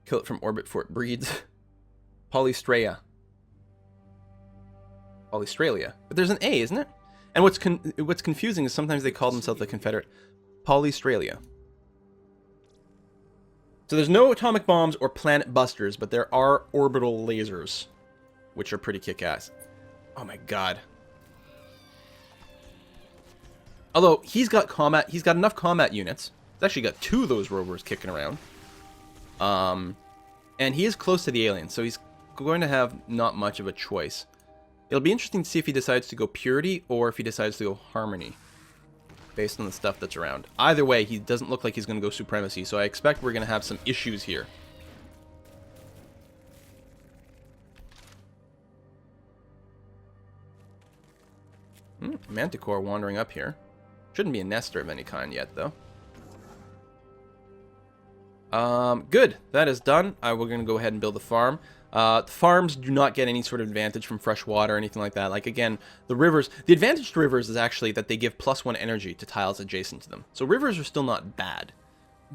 Kill it from orbit before it breeds. Polystralia. Polystralia. But there's an A, isn't it? And what's confusing is sometimes they call themselves the Confederate. Polystralia. So there's no atomic bombs or planet busters, but there are orbital lasers, which are pretty kick-ass. Oh my god. Although he's got enough combat units. He's actually got 2 of those rovers kicking around. And he is close to the aliens, so he's going to have not much of a choice. It'll be interesting to see if he decides to go purity or if he decides to go harmony, based on the stuff that's around. Either way, he doesn't look like he's going to go supremacy, so I expect we're going to have some issues here. Manticore wandering up here. Shouldn't be a nester of any kind yet, though. Good. That is done. We're going to go ahead and build the farm. The farms do not get any sort of advantage from fresh water or anything like that. Like, again, the rivers... The advantage to rivers is actually that they give +1 energy to tiles adjacent to them. So rivers are still not bad.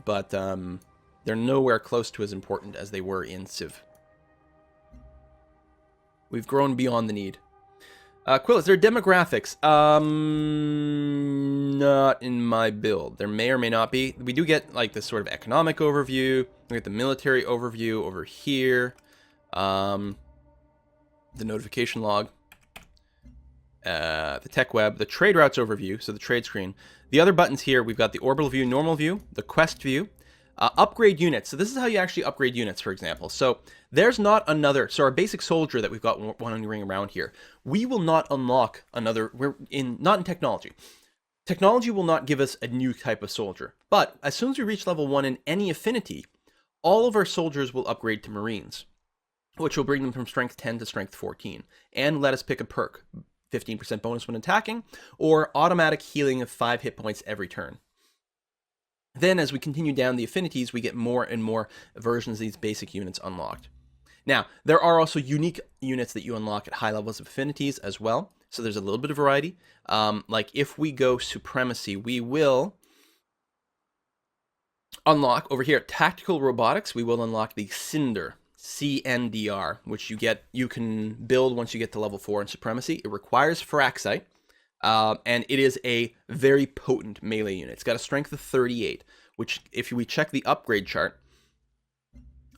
But, they're nowhere close to as important as they were in Civ. We've grown beyond the need. Quill, is there demographics? Not in my build. There may or may not be. We do get, like, this sort of economic overview. We get the military overview over here. The notification log. The tech web. The trade routes overview, so the trade screen. The other buttons here, we've got the orbital view, normal view, the quest view. Upgrade units. So this is how you actually upgrade units, for example. So there's not another... So our basic soldier that we've got wandering around here, we will not unlock another... Not in technology. Technology will not give us a new type of soldier. But as soon as we reach level 1 in any affinity, all of our soldiers will upgrade to Marines, which will bring them from strength 10 to strength 14. And let us pick a perk. 15% bonus when attacking, or automatic healing of 5 hit points every turn. Then, as we continue down the affinities, we get more and more versions of these basic units unlocked. Now, there are also unique units that you unlock at high levels of affinities as well. So there's a little bit of variety. Like, if we go Supremacy, we will unlock, over here, Tactical Robotics, we will unlock the Cinder, CNDR, which you can build once you get to level 4 in Supremacy. It requires Firaxite. And it is a very potent melee unit. It's got a strength of 38, which if we check the upgrade chart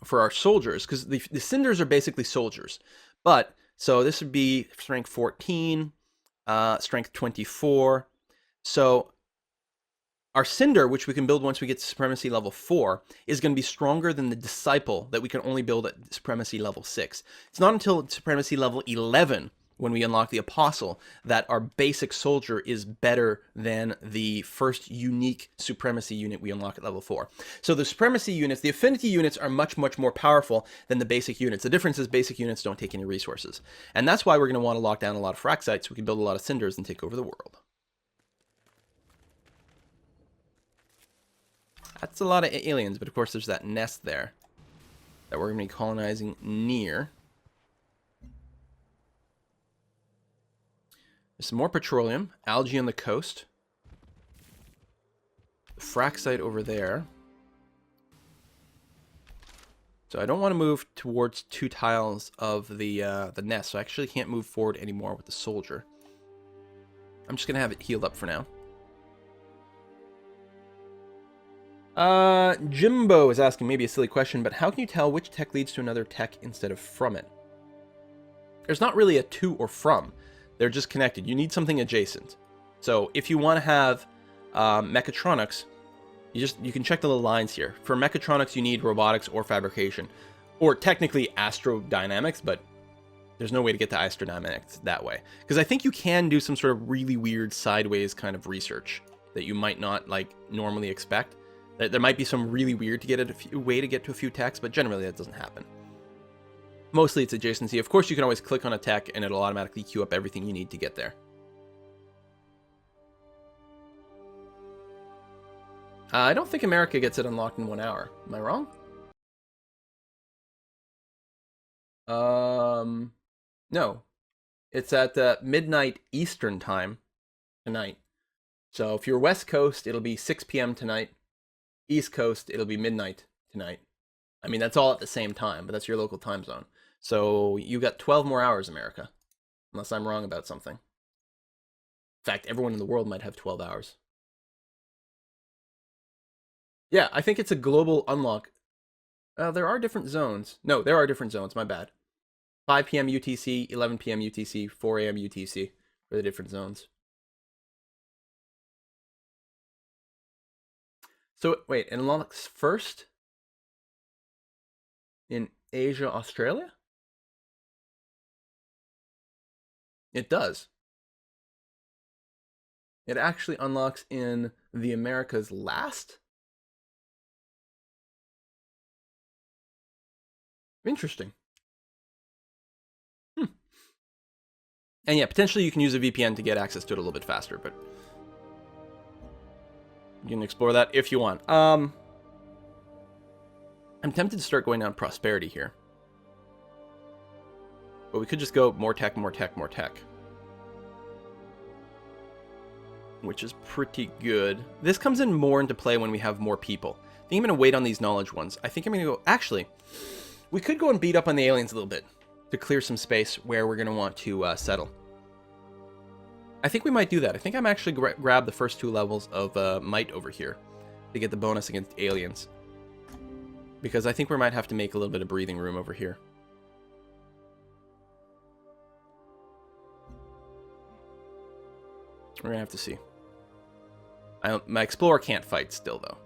for our soldiers, because the cinders are basically soldiers. But, so this would be strength 14, strength 24. So our cinder, which we can build once we get to Supremacy level 4, is going to be stronger than the Disciple that we can only build at Supremacy level 6. It's not until Supremacy level 11 when we unlock the Apostle, that our basic soldier is better than the first unique Supremacy unit we unlock at level 4. So the Supremacy units, the affinity units are much, much more powerful than the basic units. The difference is basic units don't take any resources. And that's why we're going to want to lock down a lot of Firaxite so we can build a lot of Cinders and take over the world. That's a lot of aliens, but of course there's that nest there that we're going to be colonizing near. There's some more petroleum, algae on the coast, Firaxite over there. So I don't want to move towards 2 tiles of the nest, so I actually can't move forward anymore with the soldier. I'm just going to have it healed up for now. Jimbo is asking maybe a silly question, but how can you tell which tech leads to another tech instead of from it? There's not really a to or from. They're just connected. You need something adjacent. So if you want to have mechatronics, you can check the little lines here. For mechatronics, you need robotics or fabrication, or technically astrodynamics, but there's no way to get to astrodynamics that way. Because I think you can do some sort of really weird sideways kind of research that you might not like normally expect. There might be some really weird way to get to a few techs, but generally that doesn't happen. Mostly it's adjacency. Of course, you can always click on a tech and it'll automatically queue up everything you need to get there. I don't think America gets it unlocked in 1 hour. Am I wrong? No. It's at midnight Eastern time tonight. So if you're West Coast, it'll be 6 p.m. tonight. East Coast, it'll be midnight tonight. I mean, that's all at the same time, but that's your local time zone. So you got 12 more hours, America. Unless I'm wrong about something. In fact, everyone in the world might have 12 hours. Yeah, I think it's a global unlock. There are different zones. No, there are different zones. My bad. 5 p.m. UTC, 11 p.m. UTC, 4 a.m. UTC for the different zones. So, wait, it unlocks first in Asia, Australia? It does. It actually unlocks in the Americas last? Interesting. And yeah, potentially you can use a VPN to get access to it a little bit faster, but you can explore that if you want. I'm tempted to start going down prosperity here. But we could just go more tech, more tech, more tech. Which is pretty good. This comes in more into play when we have more people. I think I'm going to wait on these knowledge ones. I think I'm going to go... Actually, we could go and beat up on the aliens a little bit to clear some space where we're going to want to settle. I think we might do that. I think I'm actually grab the first 2 levels of might over here to get the bonus against aliens. Because I think we might have to make a little bit of breathing room over here. We're going to have to see. My explorer can't fight still, though.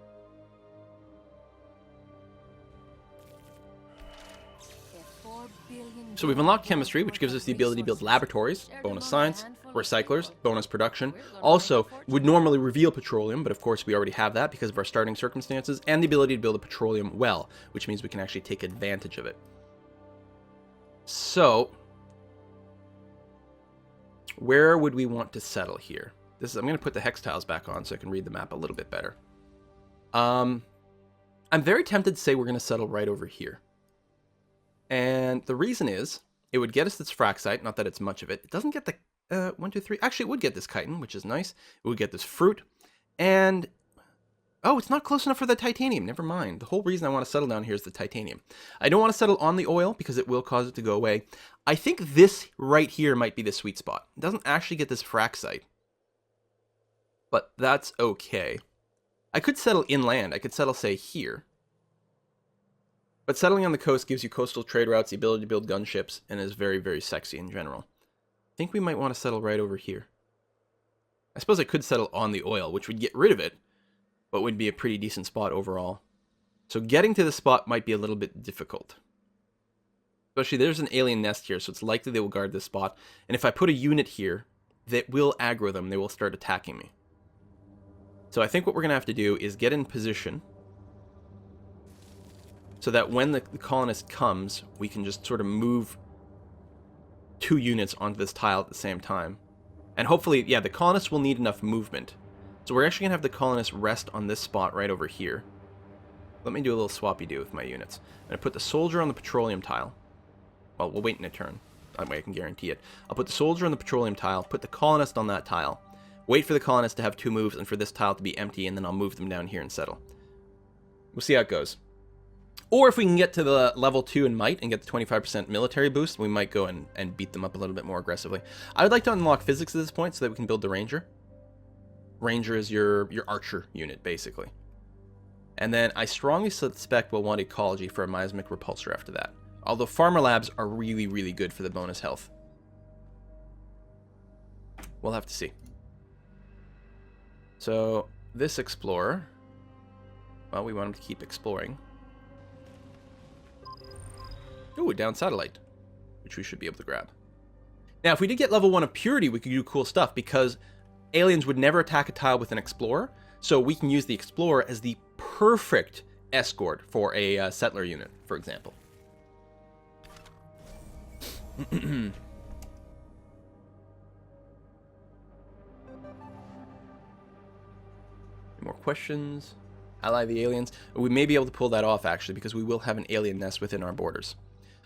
So we've unlocked chemistry, which gives us the ability to build laboratories, bonus science, recyclers, bonus production. Also, would normally reveal petroleum, but of course we already have that because of our starting circumstances, and the ability to build a petroleum well, which means we can actually take advantage of it. So, where would we want to settle here? I'm going to put the hex tiles back on so I can read the map a little bit better. I'm very tempted to say we're going to settle right over here. And the reason is, it would get us this fraxite, not that it's much of it. It doesn't get the 1, 2, 3. Actually, it would get this chitin, which is nice. It would get this fruit. And, oh, it's not close enough for the titanium. Never mind. The whole reason I want to settle down here is the titanium. I don't want to settle on the oil because it will cause it to go away. I think this right here might be the sweet spot. It doesn't actually get this fraxite. But that's okay. I could settle inland. I could settle, say, here. But settling on the coast gives you coastal trade routes, the ability to build gunships, and is very, very sexy in general. I think we might want to settle right over here. I suppose I could settle on the oil, which would get rid of it, but would be a pretty decent spot overall. So getting to the spot might be a little bit difficult. Especially there's an alien nest here, so it's likely they will guard this spot. And if I put a unit here, that will aggro them. They will start attacking me. So I think what we're going to have to do is get in position so that when the colonist comes, we can just sort of move 2 units onto this tile at the same time. And hopefully, yeah, the colonists will need enough movement. So we're actually going to have the colonists rest on this spot right over here. Let me do a little swappy-do with my units. I'm going to put the soldier on the petroleum tile. Well, we'll wait in a turn. That way I can guarantee it. I'll put the soldier on the petroleum tile, put the colonist on that tile. Wait for the colonists to have 2 moves and for this tile to be empty, and then I'll move them down here and settle. We'll see how it goes. Or if we can get to the level 2 in might and get the 25% military boost, we might go and beat them up a little bit more aggressively. I would like to unlock physics at this point so that we can build the ranger. Ranger is your archer unit, basically. And then I strongly suspect we'll want ecology for a miasmic repulsor after that. Although farmer labs are really, really good for the bonus health. We'll have to see. So, this explorer, well, we want him to keep exploring. Ooh, a down satellite, which we should be able to grab. Now, if we did get level 1 of purity, we could do cool stuff because aliens would never attack a tile with an explorer, so we can use the explorer as the perfect escort for a settler unit, for example. More questions? Ally the aliens? We may be able to pull that off, actually, because we will have an alien nest within our borders.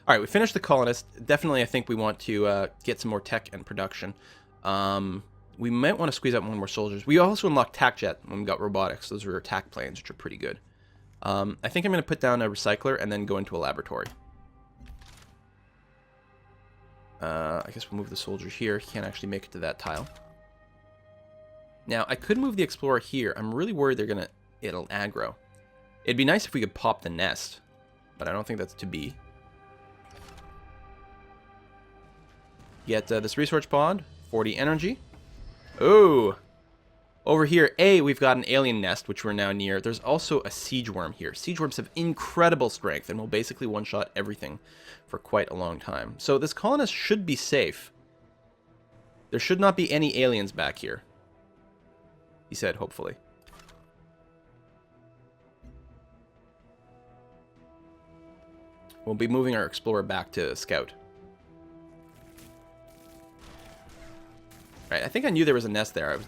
All right, we finished the colonist. Definitely, I think we want to get some more tech and production. We might want to squeeze out 1 more soldiers. We also unlocked TAC Jet when we got robotics. Those are attack planes, which are pretty good. I think I'm going to put down a recycler and then go into a laboratory. I guess we'll move the soldier here. He can't actually make it to that tile. Now, I could move the explorer here. I'm really worried it'll aggro. It'd be nice if we could pop the nest, but I don't think that's to be. Get this research pod, 40 energy. Oh! Over here, we've got an alien nest, which we're now near. There's also a siege worm here. Siege worms have incredible strength and will basically one-shot everything for quite a long time. So this colonist should be safe. There should not be any aliens back here. He said, hopefully. We'll be moving our explorer back to scout. Right, I think I knew there was a nest there.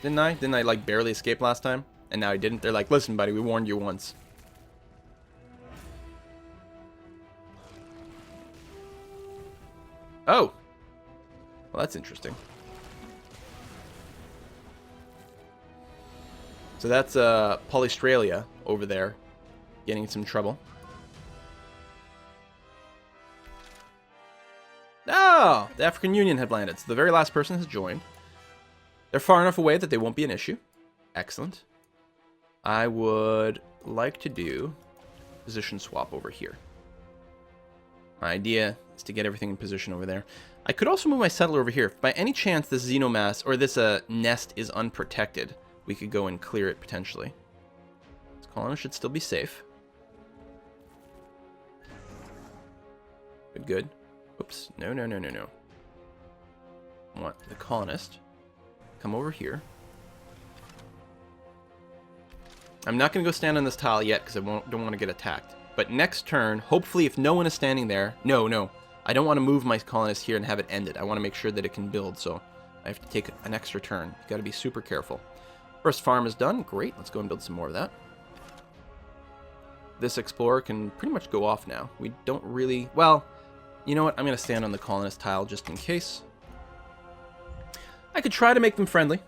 Didn't I? Didn't I, like, barely escape last time? And now I didn't? They're like, listen, buddy, we warned you once. Oh! Well, that's interesting. So that's Polystralia over there, getting in some trouble. Oh! The African Union have landed. So the very last person has joined. They're far enough away that they won't be an issue. Excellent. I would like to do position swap over here. My idea is to get everything in position over there. I could also move my settler over here. If by any chance this xenomass or this nest is unprotected, we could go and clear it potentially. This colonist should still be safe. Good, good. Oops. No, no, no, no, no. I want the colonist. Come over here. I'm not going to go stand on this tile yet because I don't want to get attacked. But next turn, hopefully if no one is standing there... No. I don't want to move my colonist here and have it ended. I want to make sure that it can build, so I have to take an extra turn. You've got to be super careful. First farm is done. Great. Let's go and build some more of that. This explorer can pretty much go off now. We don't really... Well, you know what? I'm going to stand on the colonist tile just in case. I could try to make them friendly.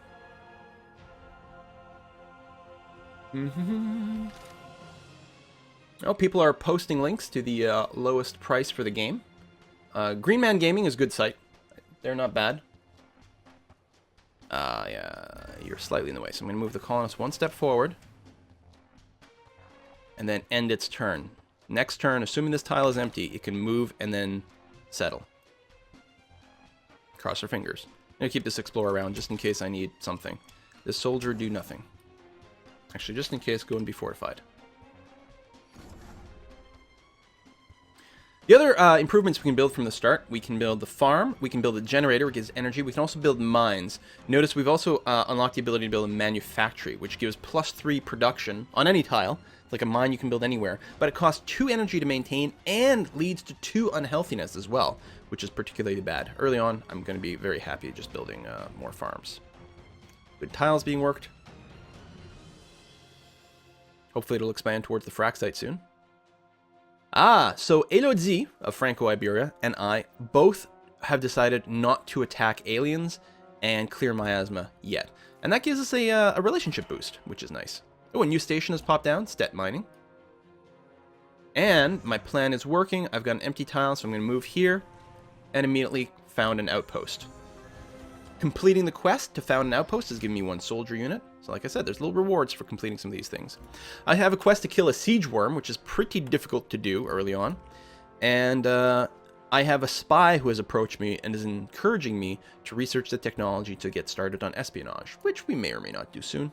Oh, people are posting links to the lowest price for the game. Green Man Gaming is a good site. They're not bad. Yeah, you're slightly in the way. So I'm going to move the colonist one step forward. And then end its turn. Next turn, assuming this tile is empty, it can move and then settle. Cross our fingers. I'm going to keep this explorer around just in case I need something. This soldier do nothing. Actually, just in case, go and be fortified. The other improvements we can build from the start, we can build the farm, we can build a generator, which gives energy, we can also build mines. Notice we've also unlocked the ability to build a manufactory, which gives +3 production on any tile. It's like a mine you can build anywhere, but it costs 2 energy to maintain and leads to 2 unhealthiness as well, which is particularly bad. Early on, I'm going to be very happy just building more farms. Good tiles being worked. Hopefully it'll expand towards the frac site soon. So Elodzi of Franco-Iberia and I both have decided not to attack aliens and clear miasma yet. And that gives us a relationship boost, which is nice. Oh, a new station has popped down, Stet Mining. And my plan is working. I've got an empty tile, so I'm going to move here and immediately found an outpost. Completing the quest to found an outpost has given me 1 soldier unit. So like I said, there's little rewards for completing some of these things. I have a quest to kill a siege worm, which is pretty difficult to do early on. And I have a spy who has approached me and is encouraging me to research the technology to get started on espionage, which we may or may not do soon.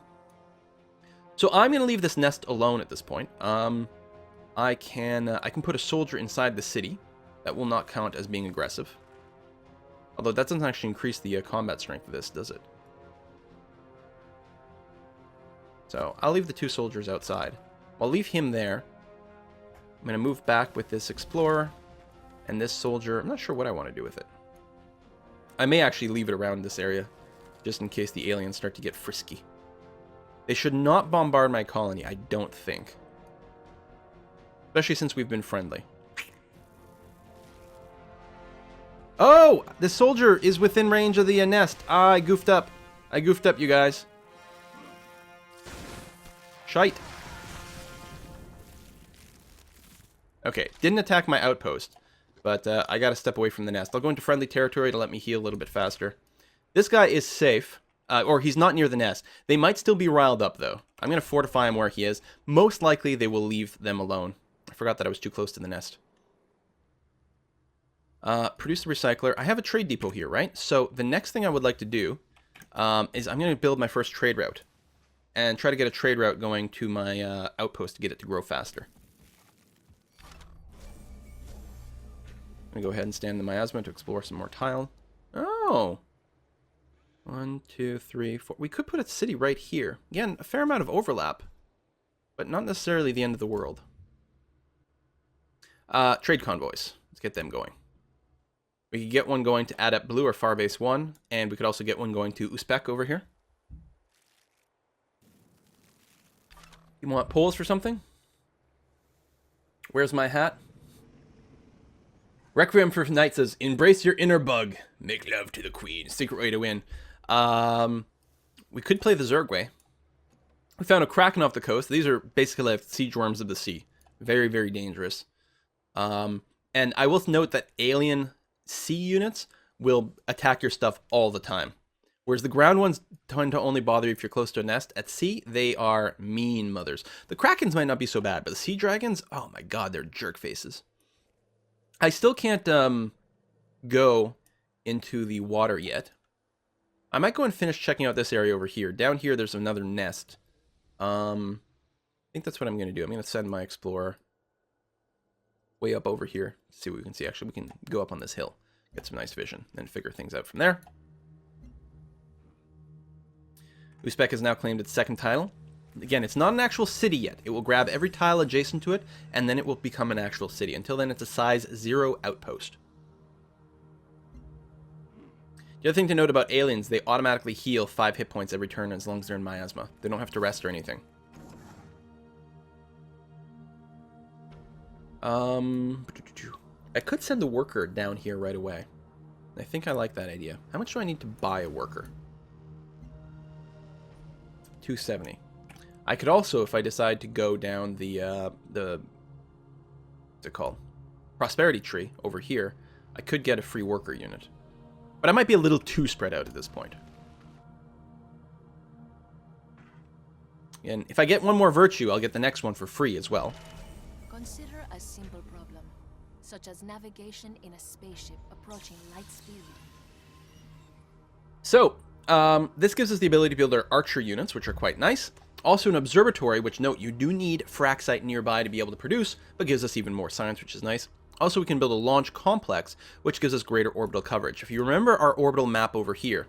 So I'm going to leave this nest alone at this point. I can put a soldier inside the city. That will not count as being aggressive. Although that doesn't actually increase the combat strength of this, does it? So I'll leave the 2 soldiers outside. I'll leave him there. I'm going to move back with this explorer and this soldier. I'm not sure what I want to do with it. I may actually leave it around this area just in case the aliens start to get frisky. They should not bombard my colony, I don't think. Especially since we've been friendly. Oh! The soldier is within range of the nest. Ah, I goofed up. I goofed up, you guys. Shite. Okay, didn't attack my outpost, but I got to step away from the nest. I'll go into friendly territory to let me heal a little bit faster. This guy is safe, or he's not near the nest. They might still be riled up, though. I'm going to fortify him where he is. Most likely, they will leave them alone. I forgot that I was too close to the nest. Produce the recycler. I have a trade depot here, right? So the next thing I would like to do is I'm going to build my first trade route and try to get a trade route going to my outpost to get it to grow faster. I'm going to go ahead and stand in the miasma to explore some more tile. Oh! 1, 2, 3, 4. We could put a city right here. Again, a fair amount of overlap, but not necessarily the end of the world. Trade convoys. Let's get them going. We could get one going to Adept Blue or Farbase 1, and we could also get one going to Uzbek over here. You want poles for something? Where's my hat? Requiem for Night says, embrace your inner bug. Make love to the queen. Secret way to win. We could play the Zergway. We found a Kraken off the coast. These are basically like siege worms of the sea. Very, very dangerous. And I will note that alien sea units will attack your stuff all the time. Whereas the ground ones tend to only bother you if you're close to a nest. At sea, they are mean mothers. The Krakens might not be so bad, but the sea dragons, oh my god, they're jerk faces. I still can't go into the water yet. I might go and finish checking out this area over here. Down here, there's another nest. I think that's what I'm going to do. I'm going to send my explorer way up over here to see what we can see. Actually, we can go up on this hill, get some nice vision, and figure things out from there. Uzbek has now claimed its second tile. Again, it's not an actual city yet. It will grab every tile adjacent to it, and then it will become an actual city. Until then, it's a size 0 outpost. The other thing to note about aliens, they automatically heal 5 hit points every turn as long as they're in miasma. They don't have to rest or anything. I could send the worker down here right away. I think I like that idea. How much do I need to buy a worker? 270. I could also, if I decide to go down the what's it called? Prosperity tree over here, I could get a free worker unit. But I might be a little too spread out at this point. And if I get one more virtue, I'll get the next one for free as well. Consider a simple problem, such as navigation in a spaceship approaching light speed. So, this gives us the ability to build our archer units, which are quite nice. Also an observatory, which, note, you do need fraxite nearby to be able to produce, but gives us even more science, which is nice. Also, we can build a launch complex, which gives us greater orbital coverage. If you remember our orbital map over here,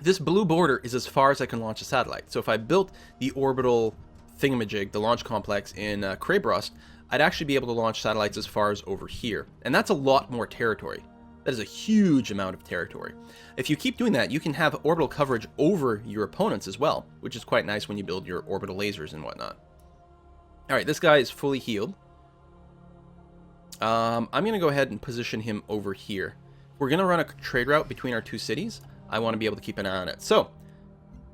this blue border is as far as I can launch a satellite. So if I built the orbital thingamajig, the launch complex in Krabrost, I'd actually be able to launch satellites as far as over here. And that's a lot more territory. That is a huge amount of territory. If you keep doing that, you can have orbital coverage over your opponents as well, which is quite nice when you build your orbital lasers and whatnot. All right, this guy is fully healed. I'm going to go ahead and position him over here. We're going to run a trade route between our two cities. I want to be able to keep an eye on it. So,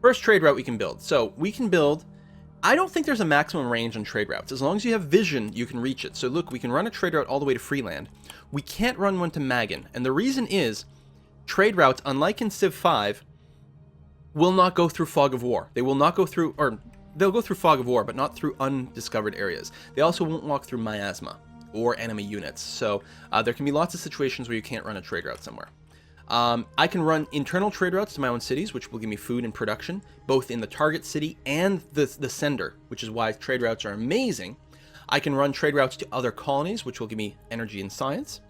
first trade route we can build. So, we can build... I don't think there's a maximum range on trade routes. As long as you have vision, you can reach it. So, look, we can run a trade route all the way to Freeland. We can't run one to Magan. And the reason is, trade routes, unlike in Civ 5, will not go through Fog of War. They will not go through... or they'll go through Fog of War, but not through undiscovered areas. They also won't walk through Miasma or enemy units. So there can be lots of situations where you can't run a trade route somewhere. I can run internal trade routes to my own cities, which will give me food and production, both in the target city and the sender, which is why trade routes are amazing. I can run trade routes to other colonies, which will give me energy and science,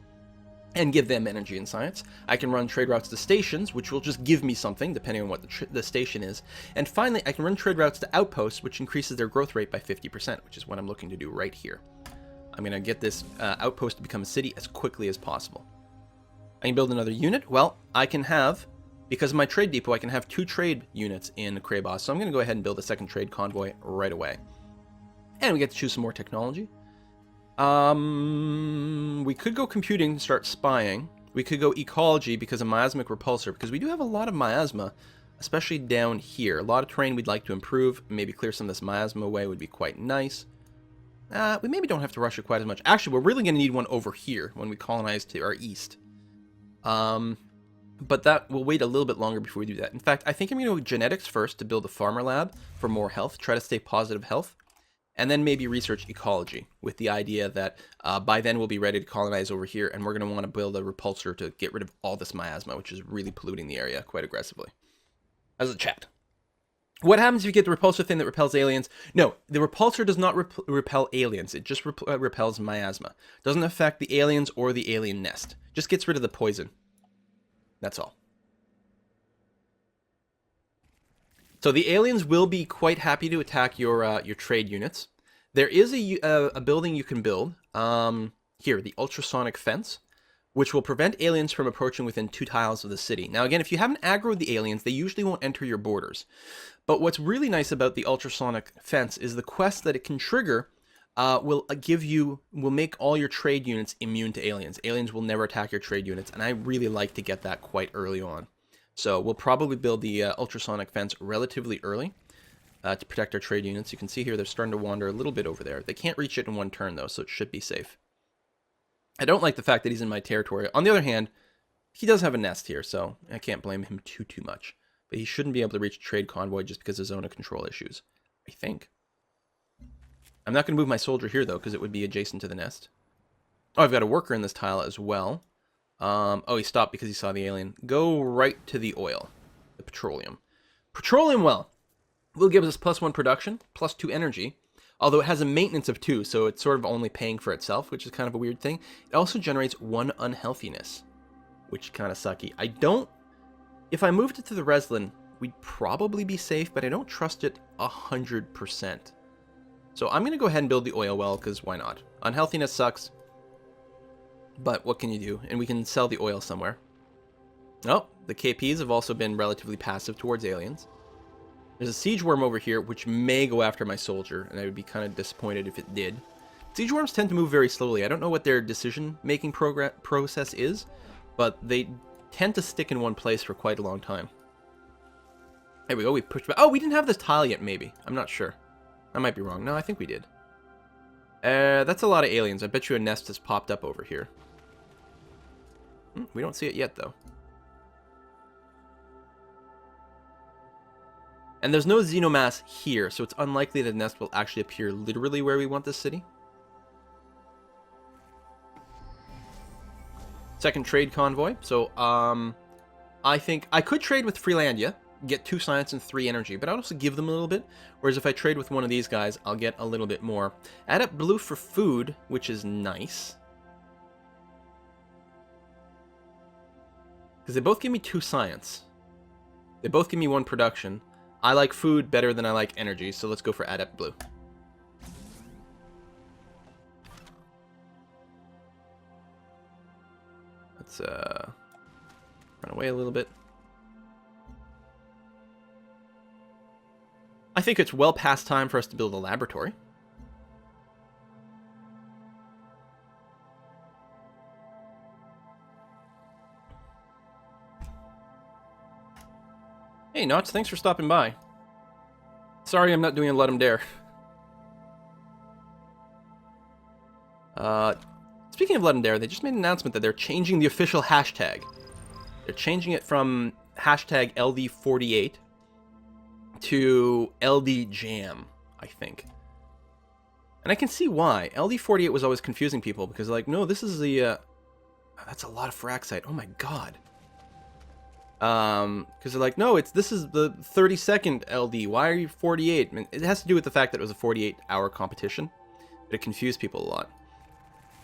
and give them energy and science. I can run trade routes to stations, which will just give me something, depending on what the station is. And finally, I can run trade routes to outposts, which increases their growth rate by 50%, which is what I'm looking to do right here. I'm going to get this outpost to become a city as quickly as possible. I can build another unit. Well, I can have, because of my trade depot, I can have 2 trade units in Krabos. So I'm going to go ahead and build a second trade convoy right away. And we get to choose some more technology. We could go computing and start spying. We could go ecology because of miasmic repulsor, because we do have a lot of miasma, especially down here. A lot of terrain we'd like to improve. Maybe clear some of this miasma away would be quite nice. We maybe don't have to rush it quite as much. Actually, we're really going to need one over here when we colonize to our east. But that will wait a little bit longer before we do that. In fact, I think I'm going to go genetics first to build a farmer lab for more health, try to stay positive health, and then maybe research ecology with the idea that by then we'll be ready to colonize over here, and we're going to want to build a repulsor to get rid of all this miasma, which is really polluting the area quite aggressively. As a chat. What happens if you get the repulsor thing that repels aliens? No, the repulsor does not repel aliens. It just repels miasma. Doesn't affect the aliens or the alien nest. Just gets rid of the poison. That's all. So the aliens will be quite happy to attack your trade units. There is a building you can build. Here, the ultrasonic fence, which will prevent aliens from approaching within 2 tiles of the city. Now, again, if you haven't aggroed the aliens, they usually won't enter your borders. But what's really nice about the ultrasonic fence is the quest that it can trigger will make all your trade units immune to aliens. Aliens will never attack your trade units, and I really like to get that quite early on. So we'll probably build the ultrasonic fence relatively early to protect our trade units. You can see here they're starting to wander a little bit over there. They can't reach it in one turn, though, so it should be safe. I don't like the fact that he's in my territory. On the other hand, he does have a nest here, so I can't blame him too much. But he shouldn't be able to reach a trade convoy just because of zone of control issues, I think. I'm not going to move my soldier here, though, because it would be adjacent to the nest. Oh, I've got a worker in this tile as well. Oh, he stopped because he saw the alien. Go right to the oil, the petroleum. Petroleum well will give us +1 production, +2 energy, although it has a maintenance of 2, so it's sort of only paying for itself, which is kind of a weird thing. It also generates 1 unhealthiness, which is kind of sucky. If I moved it to the Reslin, we'd probably be safe, but I don't trust it 100%. So I'm going to go ahead and build the oil well, because why not? Unhealthiness sucks, but what can you do? And we can sell the oil somewhere. Oh, the KPs have also been relatively passive towards aliens. There's a siege worm over here, which may go after my soldier, and I would be kind of disappointed if it did. Siege worms tend to move very slowly. I don't know what their decision-making process is, but they tend to stick in one place for quite a long time. There we go, we pushed back. Oh, we didn't have this tile yet, maybe. I'm not sure. I might be wrong. No, I think we did. That's a lot of aliens. I bet you a nest has popped up over here. We don't see it yet, though. And there's no xenomass here, so it's unlikely the nest will actually appear literally where we want this city. Second trade convoy. So, I think I could trade with Freelandia, get 2 science and 3 energy, but I'd also give them a little bit. Whereas if I trade with one of these guys, I'll get a little bit more. Add up blue for food, which is nice. Because they both give me 2 science. They both give me 1 production. I like food better than I like energy, so let's go for Adept Blue. Let's run away a little bit. I think it's well past time for us to build a laboratory. Hey, Knots, thanks for stopping by. Sorry I'm not doing a Let 'em Dare. Speaking of Let 'em Dare, they just made an announcement that they're changing the official hashtag. They're changing it from hashtag LD48 to LDJam, I think. And I can see why. LD48 was always confusing people because, like, no, this is the... that's a lot of Firaxite. Oh my god. Because they're like, no, this is the 32nd LD. Why are you 48? I mean, it has to do with the fact that it was a 48-hour competition. But it confused people a lot.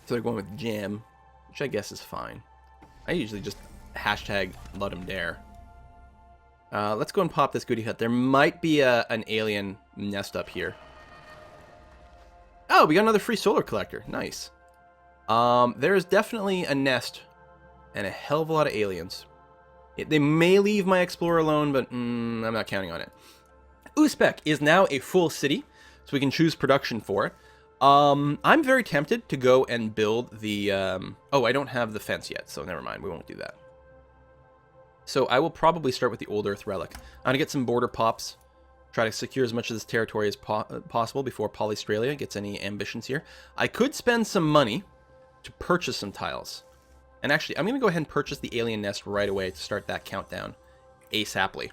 So they're going with Jam, which I guess is fine. I usually just hashtag Let 'em Dare. Let's go and pop this goodie hut. There might be an alien nest up here. Oh, we got another free solar collector. Nice. There is definitely a nest and a hell of a lot of aliens. They may leave my explorer alone, but I'm not counting on it. Uzbek is now a full city, so we can choose production for it. I'm very tempted to go and build the... oh, I don't have the fence yet, so never mind. We won't do that. So I will probably start with the Old Earth Relic. I'm going to get some border pops. Try to secure as much of this territory as possible before Polystralia gets any ambitions here. I could spend some money to purchase some tiles. And actually, I'm going to go ahead and purchase the alien nest right away to start that countdown ASAPly.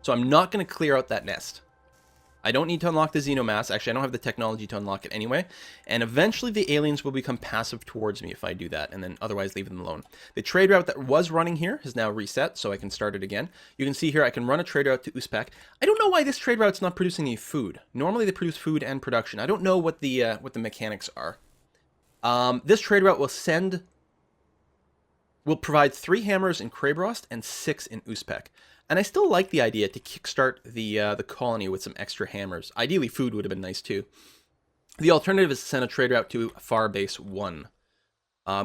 So I'm not going to clear out that nest. I don't need to unlock the Xenomass. Actually, I don't have the technology to unlock it anyway. And eventually the aliens will become passive towards me if I do that, and then otherwise leave them alone. The trade route that was running here has now reset, so I can start it again. You can see here I can run a trade route to Uzbek. I don't know why this trade route's not producing any food. Normally they produce food and production. I don't know what the mechanics are. This trade route will provide 3 hammers in Krabrost and 6 in Uzbek. And I still like the idea to kickstart the colony with some extra hammers. Ideally, food would have been nice too. The alternative is to send a trade route to Far Base 1,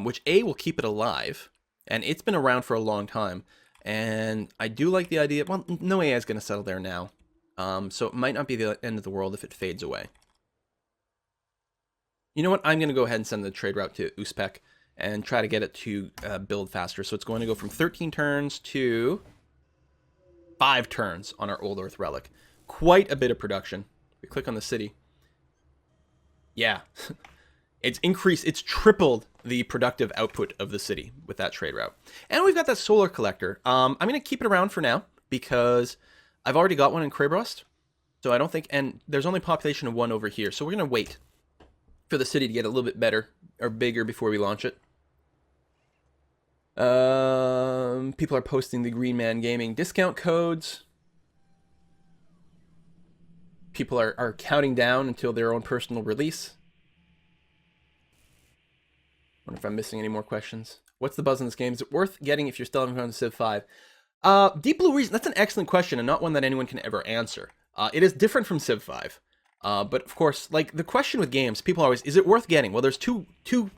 which A, will keep it alive, and it's been around for a long time. And I do like the idea, well, no AI is going to settle there now, so it might not be the end of the world if it fades away. You know what, I'm going to go ahead and send the trade route to Uzbek and try to get it to build faster. So it's going to go from 13 turns to 5 turns on our Old Earth Relic. Quite a bit of production. We click on the city. Yeah. It's tripled the productive output of the city with that trade route. And we've got that solar collector. I'm going to keep it around for now because I've already got one in Krabrost. So I don't think, and there's only population of 1 over here. So we're going to wait for the city to get a little bit better or bigger before we launch it. People are posting the Green Man Gaming discount codes. People are counting down until their own personal release. Wonder if I'm missing any more questions. What's the buzz in this game? Is it worth getting if you're still having fun with Civ 5? Deep Blue Reason, that's an excellent question and not one that anyone can ever answer. It is different from Civ 5. But of course, like the question with games, people always, is it worth getting? Well, there's two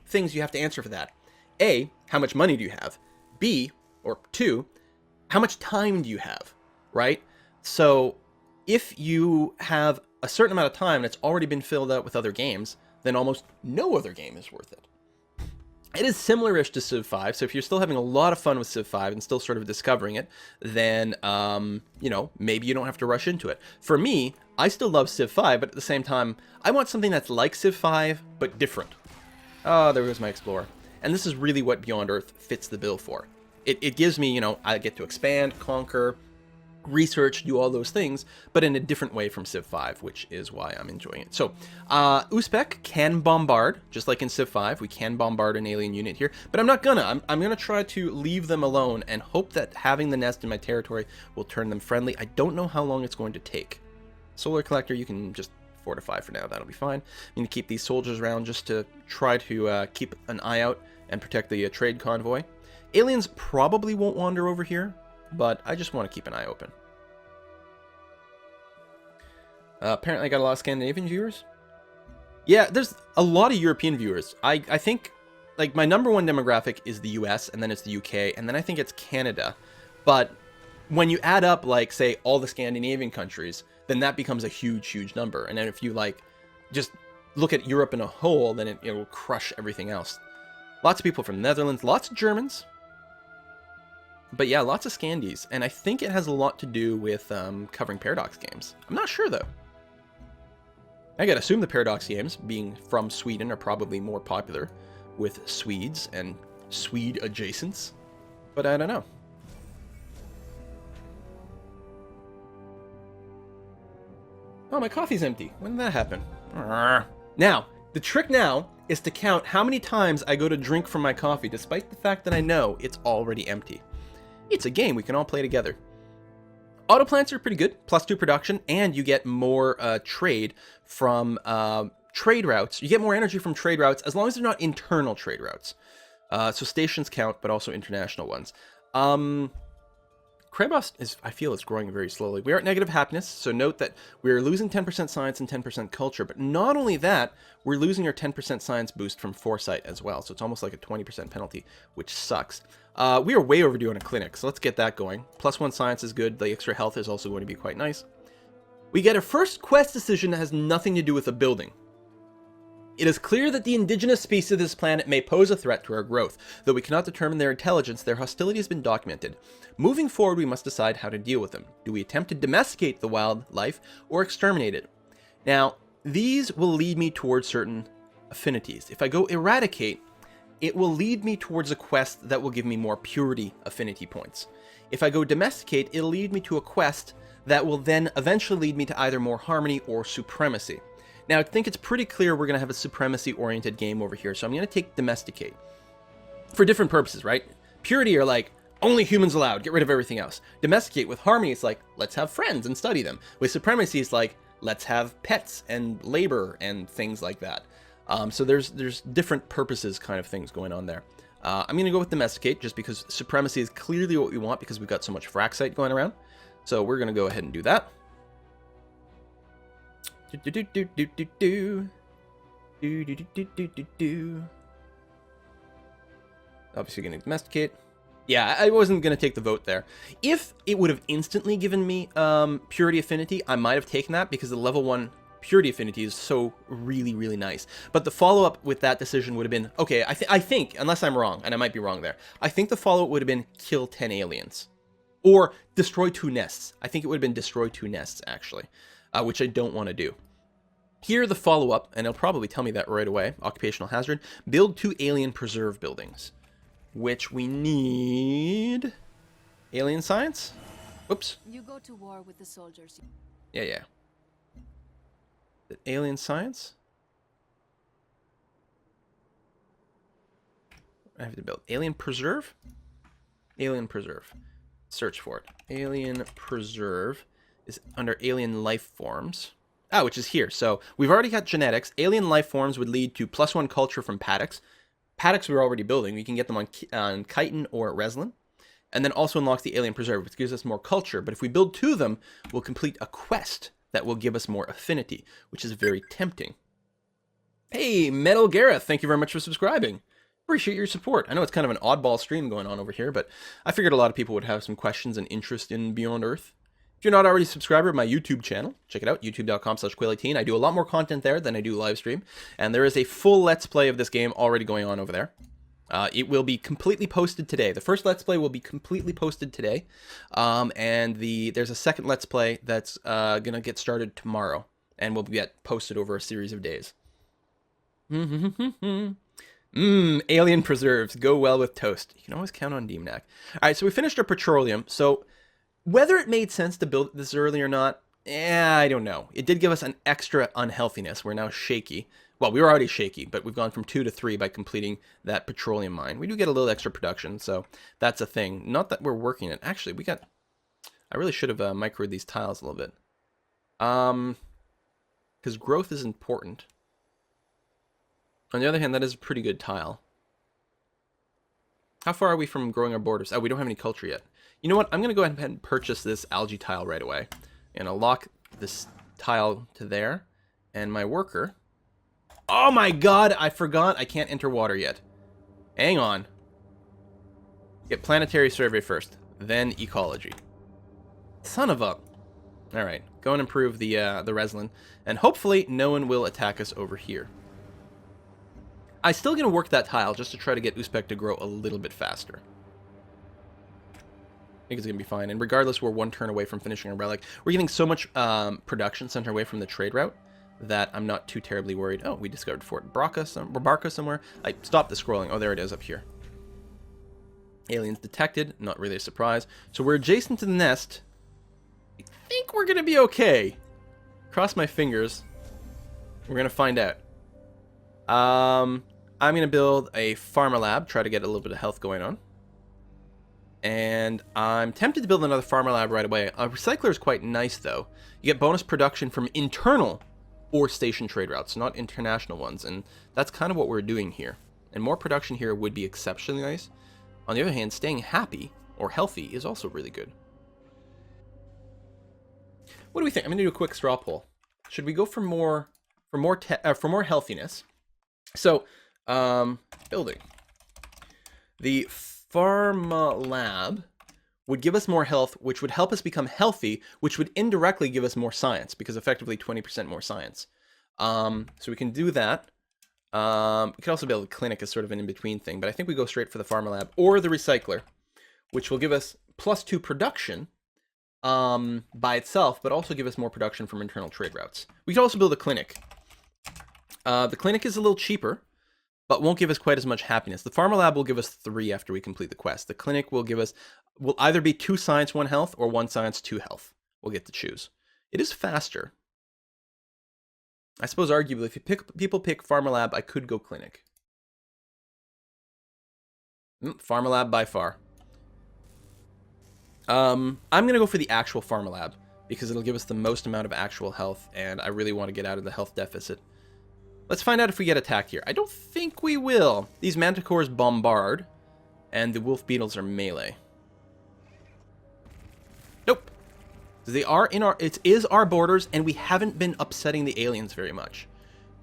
things you have to answer for that. A, how much money do you have? B, or 2, how much time do you have, right? So if you have a certain amount of time that's already been filled out with other games, then almost no other game is worth it. It is similar-ish to Civ 5, so if you're still having a lot of fun with Civ 5 and still sort of discovering it, then, you know, maybe you don't have to rush into it. For me, I still love Civ 5, but at the same time, I want something that's like Civ 5, but different. Oh, there goes my Explorer. And this is really what Beyond Earth fits the bill for. It gives me, you know, I get to expand, conquer, research, do all those things, but in a different way from Civ 5, which is why I'm enjoying it. So, Uzbek can bombard, just like in Civ 5. We can bombard an alien unit here, but I'm not gonna. I'm gonna try to leave them alone and hope that having the nest in my territory will turn them friendly. I don't know how long it's going to take. Solar Collector, you can just fortify for now. That'll be fine. I'm going to keep these soldiers around just to try to keep an eye out and protect the trade convoy. Aliens probably won't wander over here, but I just want to keep an eye open. Apparently I got a lot of Scandinavian viewers. Yeah, there's a lot of European viewers. I think, like, my number 1 demographic is the US, and then it's the UK, and then I think it's Canada. But when you add up, like, say, all the Scandinavian countries, then that becomes a huge, huge number. And then if you, like, just look at Europe in a whole, then it will crush everything else. Lots of people from the Netherlands, lots of Germans. But yeah, lots of Scandies. And I think it has a lot to do with covering Paradox games. I'm not sure, though. I gotta assume the Paradox games, being from Sweden, are probably more popular with Swedes and Swede adjacents. But I don't know. Oh, my coffee's empty. When did that happen? Now, the trick now is to count how many times I go to drink from my coffee, despite the fact that I know it's already empty. It's a game we can all play together. Auto plants are pretty good, +2 production, and you get more trade from trade routes. You get more energy from trade routes as long as they're not internal trade routes. So stations count, but also international ones. Krabrost I feel, is growing very slowly. We are at negative happiness, so note that we're losing 10% science and 10% culture, but not only that, we're losing our 10% science boost from foresight as well, so it's almost like a 20% penalty, which sucks. We are way overdue on a clinic, so let's get that going. +1 science is good, the extra health is also going to be quite nice. We get a first quest decision that has nothing to do with a building. It is clear that the indigenous species of this planet may pose a threat to our growth. Though we cannot determine their intelligence, their hostility has been documented. Moving forward, we must decide how to deal with them. Do we attempt to domesticate the wildlife or exterminate it? Now, these will lead me towards certain affinities. If I go eradicate, it will lead me towards a quest that will give me more purity affinity points. If I go domesticate, it'll lead me to a quest that will then eventually lead me to either more harmony or supremacy. Now, I think it's pretty clear we're going to have a supremacy-oriented game over here, so I'm going to take domesticate. For different purposes, right? Purity are like, only humans allowed, get rid of everything else. Domesticate with harmony, it's like, let's have friends and study them. With supremacy, it's like, let's have pets and labor and things like that. So there's different purposes kind of things going on there. I'm going to go with domesticate, just because supremacy is clearly what we want because we've got so much Fraxite going around. So we're going to go ahead and do that. Obviously going to domesticate. Yeah, I wasn't going to take the vote there. If it would have instantly given me purity affinity, I might have taken that because the level 1 purity affinity is so really, really nice. But the follow-up with that decision would have been, okay, I think, unless I'm wrong, and I might be wrong there, I think the follow-up would have been kill 10 aliens. Or destroy 2 nests. I think it would have been destroy 2 nests, actually, which I don't want to do. Here, the follow-up, and it'll probably tell me that right away, occupational hazard, build 2 alien preserve buildings, which we need alien science? Oops. You go to war with the soldiers. Yeah. The alien science? I have to build alien preserve? Alien preserve. Search for it. Alien preserve is under alien life forms. Ah, which is here. So we've already got genetics. Alien life forms would lead to +1 culture from paddocks. Paddocks we're already building. We can get them on chitin or reslin. And then also unlocks the alien preserve, which gives us more culture. But if we build 2 of them, we'll complete a quest that will give us more affinity, which is very tempting. Hey, Metal Gareth, thank you very much for subscribing. Appreciate your support. I know it's kind of an oddball stream going on over here, but I figured a lot of people would have some questions and interest in Beyond Earth. If you're not already a subscriber to my YouTube channel, check it out, youtube.com/Quail18. I do a lot more content there than I do live stream, and there is a full Let's Play of this game already going on over there. It will be completely posted today. The first Let's Play will be completely posted today, and there's a second Let's Play that's going to get started tomorrow, and will get posted over a series of days. Alien preserves go well with toast. You can always count on Deemnak. All right, so we finished our petroleum. So whether it made sense to build this early or not, I don't know. It did give us an extra unhealthiness. We're now shaky. Well, we were already shaky, but we've gone from 2 to 3 by completing that petroleum mine. We do get a little extra production, so that's a thing. Not that we're working it. Actually, I really should have microed these tiles a little bit. Because growth is important. On the other hand, that is a pretty good tile. How far are we from growing our borders? Oh, we don't have any culture yet. You know what? I'm going to go ahead and purchase this algae tile right away. And I'll lock this tile to there. And my worker... Oh my god, I forgot I can't enter water yet. Hang on. Get planetary survey first, then ecology. Son of a... Alright, go and improve the reslin, and hopefully no one will attack us over here. I'm still going to work that tile just to try to get Uzbek to grow a little bit faster. I think it's going to be fine, and regardless, we're 1 turn away from finishing a relic. We're getting so much production sent our way from the trade route that I'm not too terribly worried. Oh, we discovered Fort Barca somewhere. I stopped the scrolling. Oh, there it is up here. Aliens detected. Not really a surprise. So we're adjacent to the nest. I think we're going to be okay. Cross my fingers. We're going to find out. I'm going to build a farmer lab. Try to get a little bit of health going on. And I'm tempted to build another farmer lab right away. A recycler is quite nice, though. You get bonus production from internal or station trade routes, not international ones, and that's kind of what we're doing here. And more production here would be exceptionally nice. On the other hand, staying happy or healthy is also really good. What do we think? I'm gonna do a quick straw poll. Should we go for more healthiness? So, building the Pharma Lab would give us more health, which would help us become healthy, which would indirectly give us more science, because effectively 20% more science. So we can do that. We could also build a clinic as sort of an in-between thing, but I think we go straight for the farmer lab or the recycler, which will give us +2 production by itself, but also give us more production from internal trade routes. We could also build a clinic. The clinic is a little cheaper, but won't give us quite as much happiness. The farmer lab will give us 3 after we complete the quest. The clinic will give us, will either be 2 science, 1 health, or 1 science, 2 health. We'll get to choose. It is faster. I suppose arguably, if people pick farmer lab, I could go clinic. Farmer lab by far. I'm going to go for the actual farmer lab because it'll give us the most amount of actual health, and I really want to get out of the health deficit. Let's find out if we get attacked here. I don't think we will. These manticores bombard, and the wolf beetles are melee. Nope. They are in our, it is our borders, and we haven't been upsetting the aliens very much.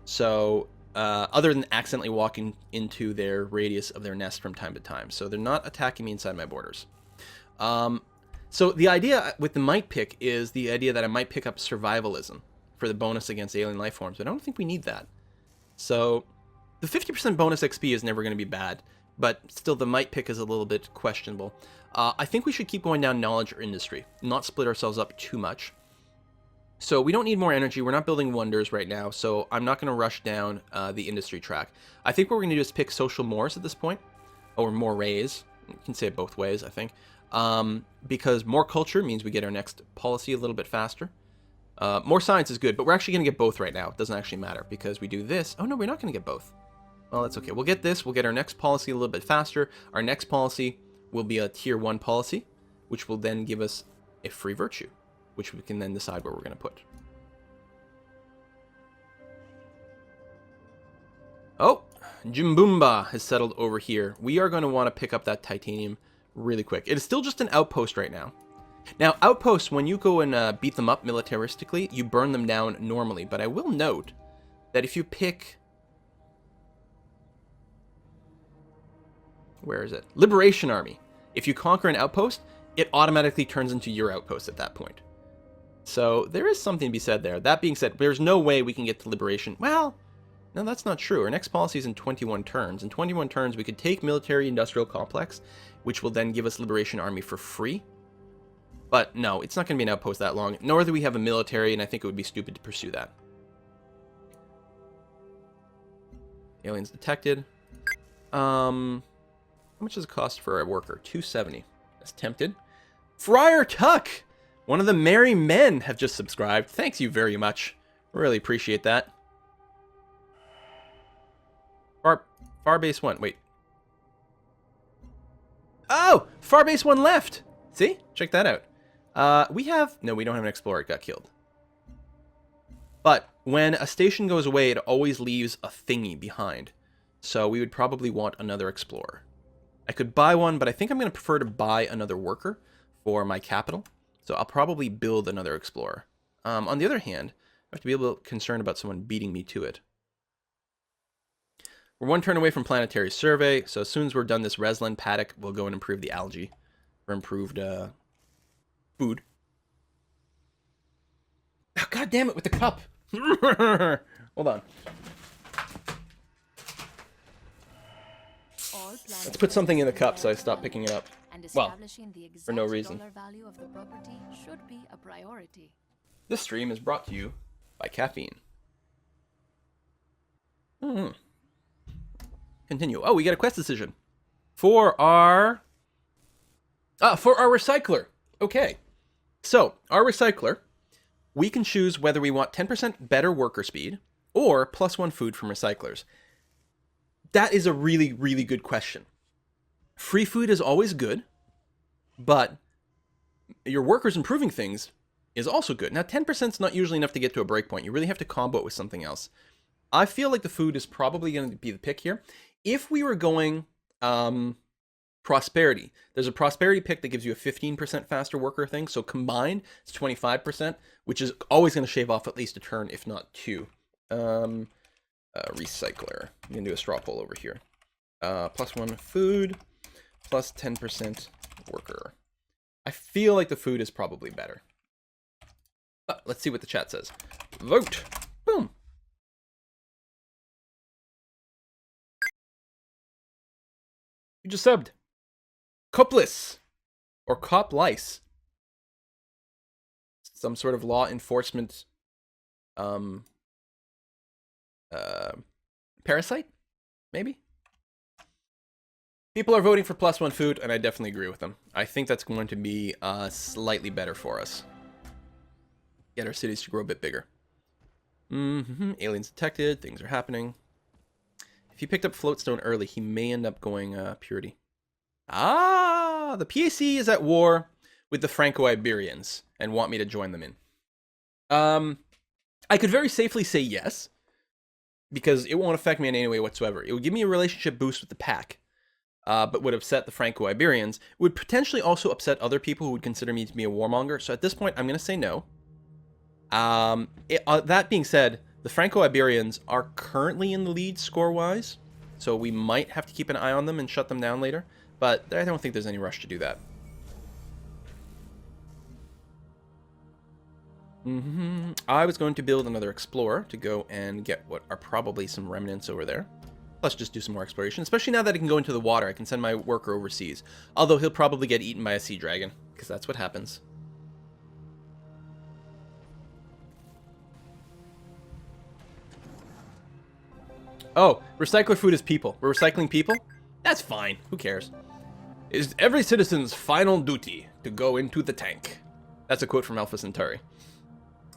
So, other than accidentally walking into their radius of their nest from time to time. So they're not attacking me inside my borders. So the idea with the might pick is the idea that I might pick up survivalism for the bonus against alien life forms, but I don't think we need that. So the 50% bonus XP is never going to be bad, but still the might pick is a little bit questionable. I think we should keep going down knowledge or industry, not split ourselves up too much. So we don't need more energy. We're not building wonders right now, so I'm not going to rush down the industry track. I think what we're going to do is pick social mores at this point, or more rays. You can say it both ways, I think. Because more culture means we get our next policy a little bit faster. More science is good, but we're actually going to get both right now. It doesn't actually matter because we do this. Oh, no, we're not going to get both. Well, that's okay. We'll get this. We'll get our next policy a little bit faster. Our next policy will be a tier 1 policy, which will then give us a free virtue, which we can then decide where we're going to put. Oh, Jimboomba has settled over here. We are going to want to pick up that titanium really quick. It is still just an outpost right now. Now, outposts, when you go and beat them up militaristically, you burn them down normally. But I will note that if you pick... Where is it? Liberation Army. If you conquer an outpost, it automatically turns into your outpost at that point. So there is something to be said there. That being said, there's no way we can get to liberation. Well, no, that's not true. Our next policy is in 21 turns. In 21 turns, we could take military-industrial complex, which will then give us Liberation Army for free. But no, it's not going to be an outpost that long, nor do we have a military, and I think it would be stupid to pursue that. Aliens detected. How much does it cost for a worker? 270. That's tempted. Friar Tuck! One of the merry men have just subscribed. Thanks you very much. Really appreciate that. Far base 1. Wait. Oh! Far base 1 left! See? Check that out. We have... No, we don't have an explorer. It got killed. But when a station goes away, it always leaves a thingy behind. So we would probably want another explorer. I could buy one, but I think I'm going to prefer to buy another worker for my capital. So I'll probably build another explorer. On the other hand, I have to be a little concerned about someone beating me to it. We're 1 turn away from planetary survey, so as soon as we're done this Resland paddock, we'll go and improve the algae for improved food. Oh, God damn it with the cup! Hold on. Let's put something in the cup so I stop picking it up. Well, for no reason. Value of the property should be a priority. This stream is brought to you by caffeine. Continue. Oh, we got a quest decision for our recycler. Okay, so our recycler, we can choose whether we want 10% better worker speed or +1 food from recyclers. That is a really, really good question. Free food is always good, but your workers improving things is also good. Now, 10% is not usually enough to get to a breakpoint. You really have to combo it with something else. I feel like the food is probably going to be the pick here. If we were going prosperity, there's a prosperity pick that gives you a 15% faster worker thing. So combined, it's 25%, which is always going to shave off at least a turn, if not 2. Recycler. I'm going to do a straw poll over here. +1 food, plus 10% worker. I feel like the food is probably better. Let's see what the chat says. Vote. Boom. You just subbed. Copless. Or cop lice. Some sort of law enforcement parasite? Maybe? People are voting for +1 food, and I definitely agree with them. I think that's going to be slightly better for us. Get our cities to grow a bit bigger. Aliens detected. Things are happening. If he picked up Floatstone early, he may end up going Purity. Ah! The PAC is at war with the Franco-Iberians and want me to join them in. I could very safely say yes, because it won't affect me in any way whatsoever. It would give me a relationship boost with the pack, but would upset the Franco-Iberians. It would potentially also upset other people who would consider me to be a warmonger. So at this point, I'm going to say no. That being said, the Franco-Iberians are currently in the lead score-wise, so we might have to keep an eye on them and shut them down later, but I don't think there's any rush to do that. I was going to build another explorer to go and get what are probably some remnants over there. Plus just do some more exploration, especially now that I can go into the water. I can send my worker overseas, although he'll probably get eaten by a sea dragon, because that's what happens. Oh, recycler food is people. We're recycling people? That's fine. Who cares? It is every citizen's final duty to go into the tank. That's a quote from Alpha Centauri.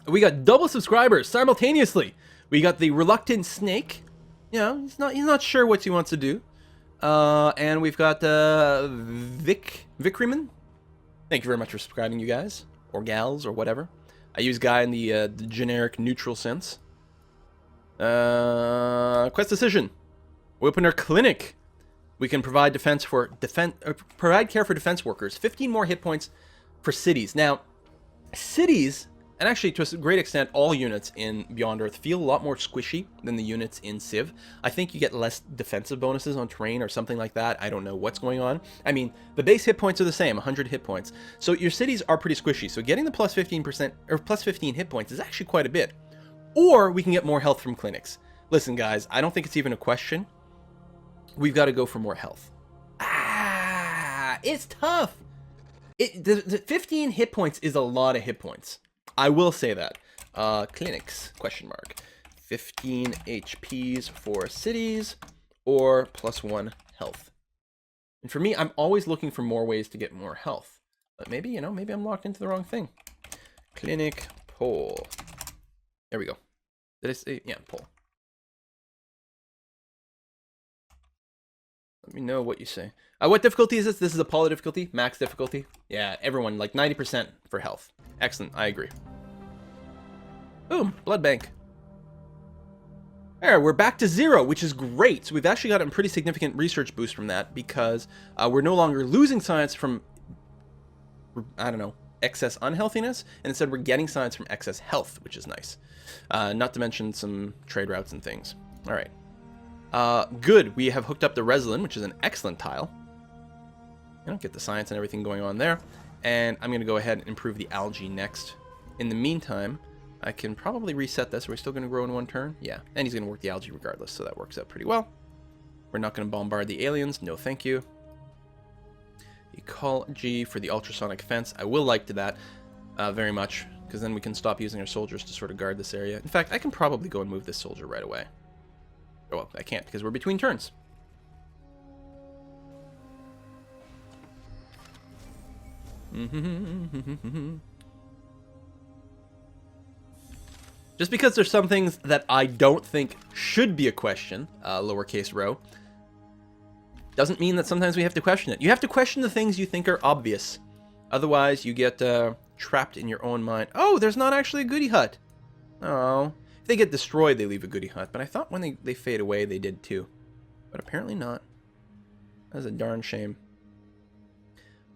We got double subscribers simultaneously. We got the reluctant snake. You know, he's not sure what he wants to do. And we've got Vikriman. Thank you very much for subscribing, you guys, or gals, or whatever. I use guy in the generic neutral sense. Quest decision. We open our clinic. We can provide provide care for defense workers. 15 more hit points for cities. Now, cities, and actually to a great extent, all units in Beyond Earth feel a lot more squishy than the units in Civ. I think you get less defensive bonuses on terrain or something like that. I don't know what's going on. I mean, the base hit points are the same, 100 hit points. So your cities are pretty squishy. So getting the plus 15% or plus 15 hit points is actually quite a bit. Or we can get more health from clinics. Listen, guys, I don't think it's even a question. We've got to go for more health. It's tough. The 15 hit points is a lot of hit points. I will say that. Clinics, question mark. 15 HPs for cities or +1 health. And for me, I'm always looking for more ways to get more health. But maybe, you know, maybe I'm locked into the wrong thing. Clinic poll. There we go. Did I say? Yeah, poll. Let me know what you say. What difficulty is this? This is a Apollo difficulty? Max difficulty? Yeah, everyone, like 90% for health. Excellent, I agree. Boom, blood bank. There, we're back to 0, which is great. So we've actually got a pretty significant research boost from that because we're no longer losing science from, I don't know, excess unhealthiness, and instead we're getting science from excess health, which is nice. Not to mention some trade routes and things. All right. Good, we have hooked up the Reslin, which is an excellent tile. You know, get the science and everything going on there. And I'm going to go ahead and improve the algae next. In the meantime, I can probably reset this. Are we still going to grow in one turn? Yeah, and he's going to work the algae regardless, so that works out pretty well. We're not going to bombard the aliens. No, thank you. Ecology for the ultrasonic fence. I will like to that very much, because then we can stop using our soldiers to sort of guard this area. In fact, I can probably go and move this soldier right away. Oh, well, I can't because we're between turns. Just because there's some things that I don't think should be a question, lowercase rho, doesn't mean that sometimes we have to question it. You have to question the things you think are obvious. Otherwise, you get trapped in your own mind. Oh, there's not actually a goody hut. Oh. If they get destroyed, they leave a goody hut. But I thought when they fade away, they did too. But apparently not. That's a darn shame.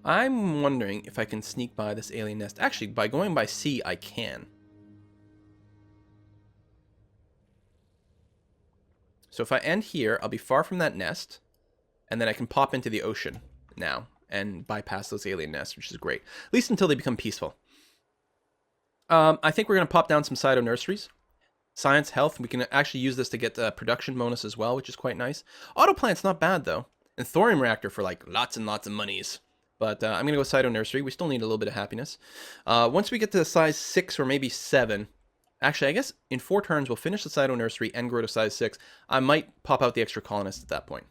I'm wondering if I can sneak by this alien nest. Actually, by going by sea, I can. So if I end here, I'll be far from that nest, and then I can pop into the ocean now and bypass those alien nests, which is great. At least until they become peaceful. I think we're going to pop down some Cyto nurseries. Science, health. We can actually use this to get production bonus as well, which is quite nice. Autoplant's not bad, though. And thorium reactor for like lots and lots of monies. But I'm going to go Cyto Nursery. We still need a little bit of happiness. Once we get to size 6 or maybe 7, actually, I guess in 4 turns we'll finish the Cyto Nursery and grow to size 6. I might pop out the extra colonist at that point,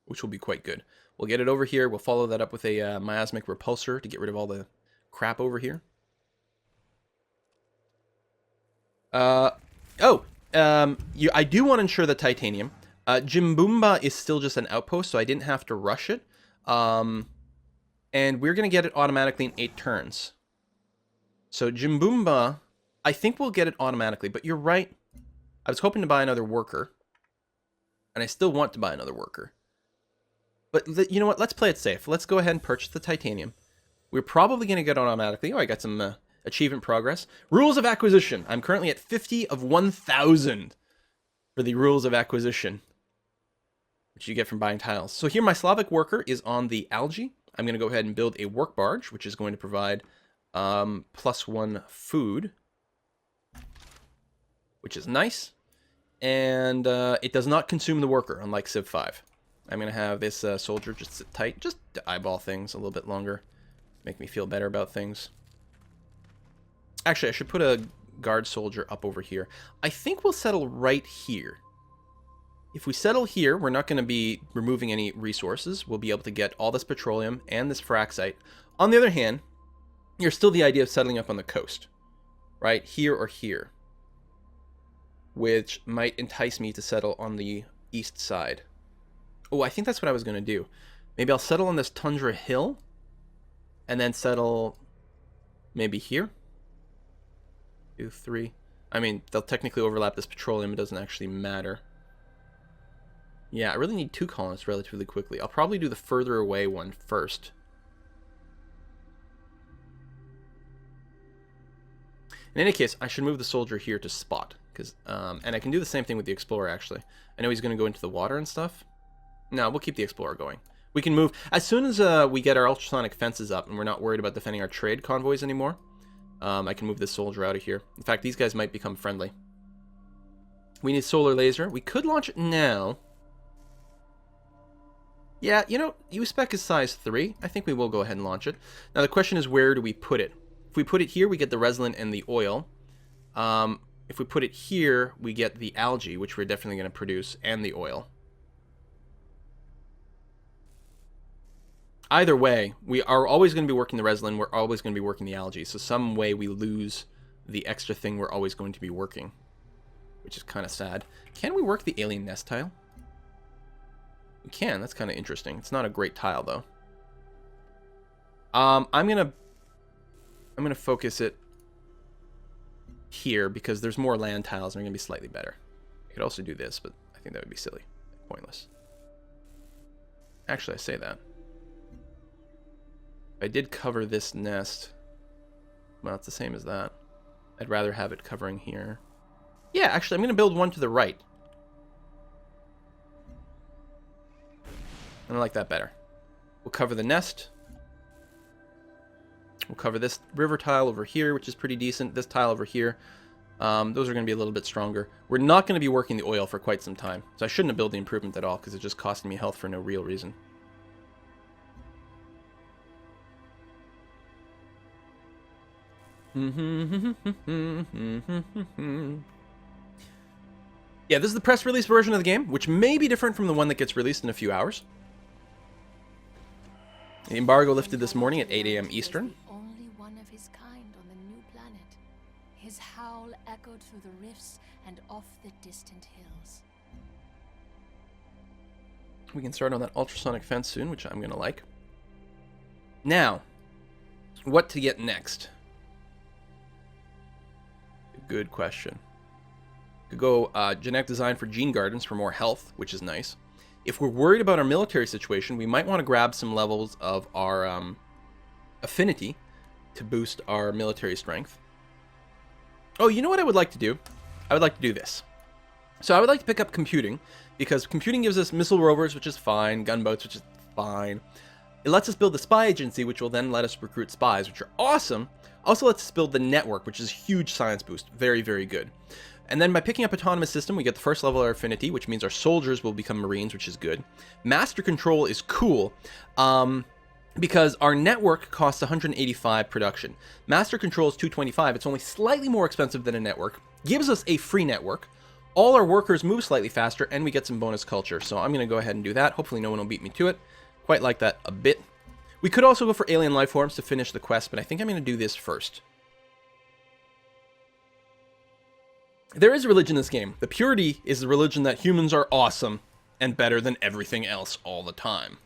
which will be quite good. We'll get it over here. We'll follow that up with a miasmic repulsor to get rid of all the crap over here. I do want to ensure that titanium. Jimboomba is still just an outpost, so I didn't have to rush it. And we're going to get it automatically in 8 turns. So Jimboomba, I think we'll get it automatically, but you're right. I was hoping to buy another worker. And I still want to buy another worker. But you know what? Let's play it safe. Let's go ahead and purchase the titanium. We're probably going to get it automatically. Oh, I got some achievement progress. Rules of acquisition. I'm currently at 50 of 1,000 for the rules of acquisition, which you get from buying tiles. So here my Slavic worker is on the algae. I'm going to go ahead and build a work barge, which is going to provide +1 food, which is nice. And it does not consume the worker, unlike Civ 5. I'm going to have this soldier just sit tight, just to eyeball things a little bit longer. Make me feel better about things. Actually, I should put a guard soldier up over here. I think we'll settle right here. If we settle here, we're not going to be removing any resources. We'll be able to get all this petroleum and this fraxite. On the other hand, there's still the idea of settling up on the coast, right? Here or here, which might entice me to settle on the east side. Oh, I think that's what I was going to do. Maybe I'll settle on this tundra hill and then settle maybe here. 2, 3. I mean, they'll technically overlap this petroleum. It doesn't actually matter. Yeah, I really need 2 colonists relatively quickly. I'll probably do the further away one first. In any case, I should move the soldier here to spot. And I can do the same thing with the explorer, actually. I know he's going to go into the water and stuff. No, we'll keep the explorer going. We can move. As soon as we get our ultrasonic fences up and we're not worried about defending our trade convoys anymore, I can move this soldier out of here. In fact, these guys might become friendly. We need solar laser. We could launch it now. Yeah, you know, U-Spec is size 3. I think we will go ahead and launch it. Now the question is, where do we put it? If we put it here, we get the resin and the oil. If we put it here, we get the algae, which we're definitely going to produce, and the oil. Either way, we are always going to be working the resin, we're always going to be working the algae, so some way we lose the extra thing we're always going to be working, which is kind of sad. Can we work the alien nest tile? We can. That's kind of interesting. It's not a great tile, though. I'm gonna focus it here because there's more land tiles and they're gonna be slightly better. I could also do this, but I think that would be silly, pointless. Actually, I say that. If I did cover this nest, well, it's the same as that. I'd rather have it covering here. Yeah, actually, I'm gonna build one to the right. I like that better. We'll cover the nest. We'll cover this river tile over here, which is pretty decent. This tile over here. Those are going to be a little bit stronger. We're not going to be working the oil for quite some time. So I shouldn't have built the improvement at all, because it just costed me health for no real reason. Yeah, this is the press release version of the game, which may be different from the one that gets released in a few hours. The embargo lifted this morning at 8 a.m. Eastern. Only one of his kind on the new planet. His howl echoed through the rifts and off the distant hills. We can start on that ultrasonic fence soon, which I'm going to like. Now, what to get next? Good question. Could go genetic design for gene gardens for more health, which is nice. If we're worried about our military situation, we might want to grab some levels of our affinity to boost our military strength. Oh, you know what I would like to do? I would like to do this. So I would like to pick up computing, because computing gives us missile rovers, which is fine, gunboats, which is fine. It lets us build the spy agency, which will then let us recruit spies, which are awesome. Also lets us build the network, which is a huge science boost. Very, very good. And then by picking up Autonomous System, we get the first level of affinity, which means our soldiers will become Marines, which is good. Master Control is cool, because our network costs 185 production. Master Control is 225. It's only slightly more expensive than a network. Gives us a free network. All our workers move slightly faster, and we get some bonus culture. So I'm going to go ahead and do that. Hopefully no one will beat me to it. Quite like that a bit. We could also go for alien life forms to finish the quest, but I think I'm going to do this first. There is a religion in this game. The purity is the religion that humans are awesome and better than everything else all the time.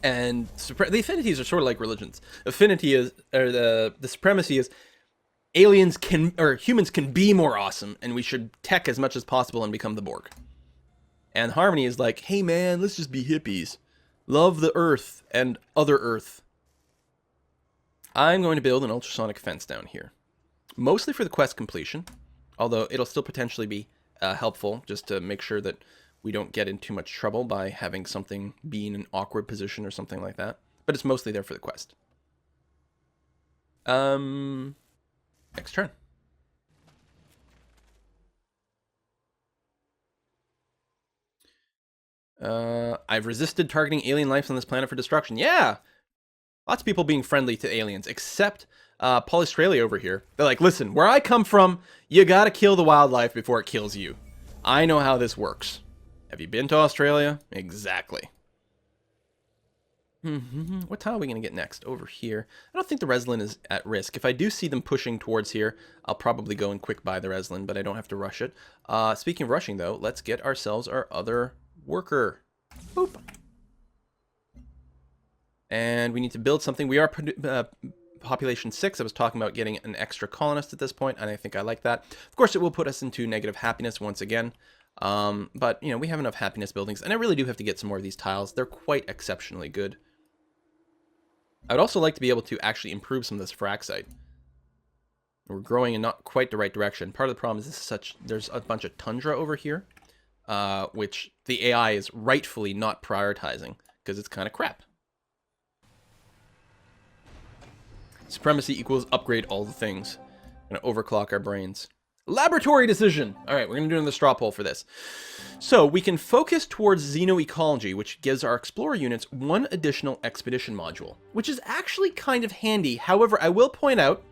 And the affinities are sort of like religions. Affinity is, or the supremacy is, aliens can, or humans can be more awesome, and we should tech as much as possible and become the Borg. And harmony is like, hey man, let's just be hippies. Love the Earth and other Earth. I'm going to build an ultrasonic fence down here. Mostly for the quest completion, although it'll still potentially be helpful just to make sure that we don't get in too much trouble by having something be in an awkward position or something like that. But it's mostly there for the quest. Next turn. I've resisted targeting alien life on this planet for destruction. Yeah! Lots of people being friendly to aliens, except Polystralia over here. They're like, listen, where I come from, you gotta kill the wildlife before it kills you. I know how this works. Have you been to Australia? Exactly. What tile are we going to get next? Over here. I don't think the Reslin is at risk. If I do see them pushing towards here, I'll probably go and quick buy the Reslin, but I don't have to rush it. Speaking of rushing, though, let's get ourselves our other worker. Boop. And we need to build something. We are population 6. I was talking about getting an extra colonist at this point, and I think I like that. Of course, it will put us into negative happiness once again. But, you know, we have enough happiness buildings, and I really do have to get some more of these tiles. They're quite exceptionally good. I'd also like to be able to actually improve some of this fraxite. We're growing in not quite the right direction. Part of the problem is there's a bunch of tundra over here, which the AI is rightfully not prioritizing, because it's kind of crap. Supremacy equals upgrade all the things. I'm going to overclock our brains. Laboratory decision! Alright, we're going to do another straw poll for this. So, we can focus towards xenoecology, which gives our explorer units one additional expedition module, which is actually kind of handy. However, I will point out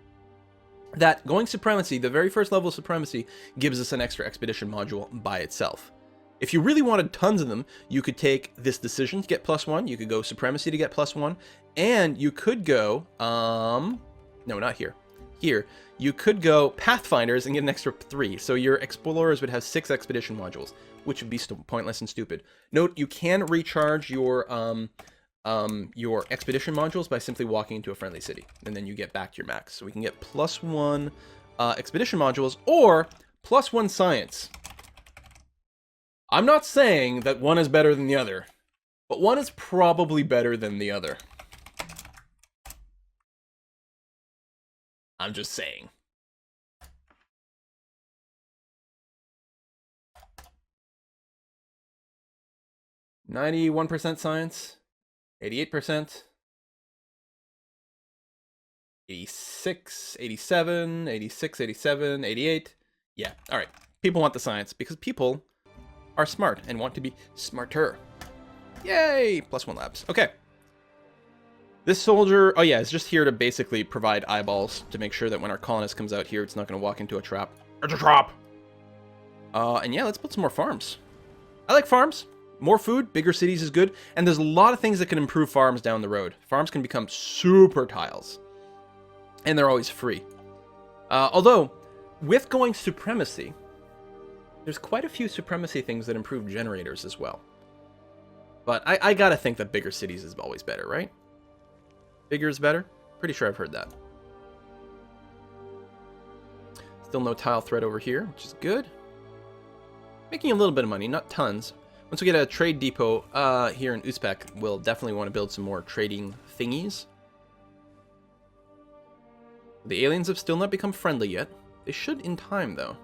that going supremacy, the very first level of supremacy, gives us an extra expedition module by itself. If you really wanted tons of them, you could take this decision to get +1, you could go supremacy to get +1, and you could go, no, not here. Here, you could go Pathfinders and get an extra 3, so your explorers would have 6 expedition modules, which would be pointless and stupid. Note, you can recharge your expedition modules by simply walking into a friendly city, and then you get back to your max. So we can get +1 expedition modules, or +1 science. I'm not saying that one is better than the other, but one is probably better than the other. I'm just saying. %91 science, 88%, 86, 87, 86, 87, 88. Yeah, all right. People want the science because people are smart and want to be smarter. Yay! +1 labs. Okay. This soldier, oh yeah, is just here to basically provide eyeballs to make sure that when our colonist comes out here, it's not going to walk into a trap. It's a trap! And yeah, let's build some more farms. I like farms. More food, bigger cities is good. And there's a lot of things that can improve farms down the road. Farms can become super tiles. And they're always free. Although, with going supremacy, there's quite a few supremacy things that improve generators as well. But I gotta think that bigger cities is always better, right? Bigger is better? Pretty sure I've heard that. Still no tile thread over here, which is good. Making a little bit of money, not tons. Once we get a trade depot here in Uzbek, we'll definitely want to build some more trading thingies. The aliens have still not become friendly yet. They should in time, though.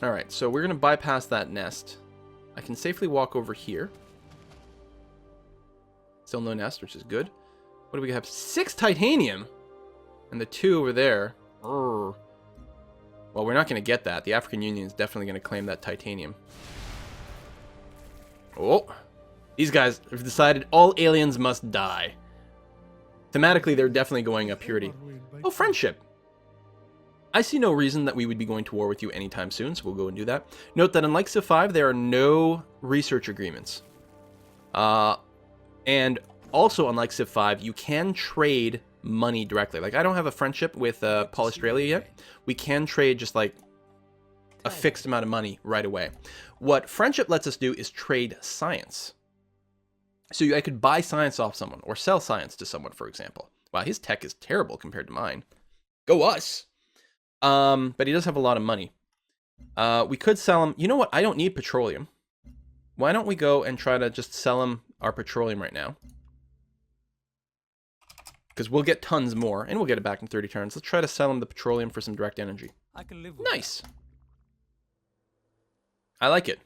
Alright, so we're going to bypass that nest. I can safely walk over here. Still no nest, which is good. What do we have? 6 titanium? And the 2 over there... Well, we're not going to get that. The African Union is definitely going to claim that titanium. Oh, these guys have decided all aliens must die. Thematically, they're definitely going up purity. Oh, friendship. I see no reason that we would be going to war with you anytime soon, so we'll go and do that. Note that unlike Civ 5, there are no research agreements. And also, unlike Civ 5, you can trade money directly. Like, I don't have a friendship with Paul Australia yet. We can trade just, like, a fixed amount of money right away. What friendship lets us do is trade science. So I could buy science off someone, or sell science to someone, for example. Wow, his tech is terrible compared to mine. Go us! But he does have a lot of money. We could sell him... You know what? I don't need petroleum. Why don't we go and try to just sell him our petroleum right now? Because we'll get tons more, and we'll get it back in 30 turns. Let's try to sell him the petroleum for some direct energy. I can live with Nice! I like it.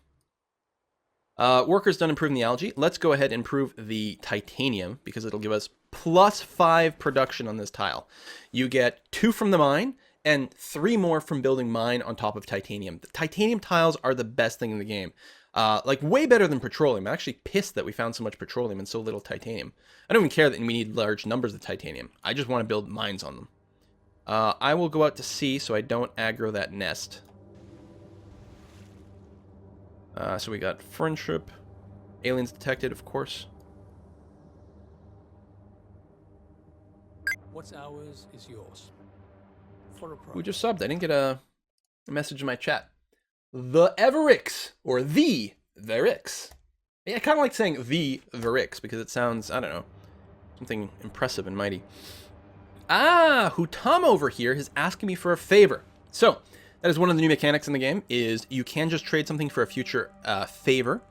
Workers done improving the algae. Let's go ahead and improve the titanium, because it'll give us +5 production on this tile. You get 2 from the mine, and 3 more from building mine on top of titanium. The titanium tiles are the best thing in the game. Like, way better than petroleum. I'm actually pissed that we found so much petroleum and so little titanium. I don't even care that we need large numbers of titanium. I just want to build mines on them. I will go out to sea so I don't aggro that nest. So we got friendship. Aliens detected, of course. what's ours is yours. For a price. Who just subbed? I didn't get a message in my chat. The Everix, or the Verix. Yeah, I kind of like saying the Verix because it sounds, I don't know, something impressive and mighty. Ah, Hutama over here is asking me for a favor. So, that is one of the new mechanics in the game, is you can just trade something for a future favor.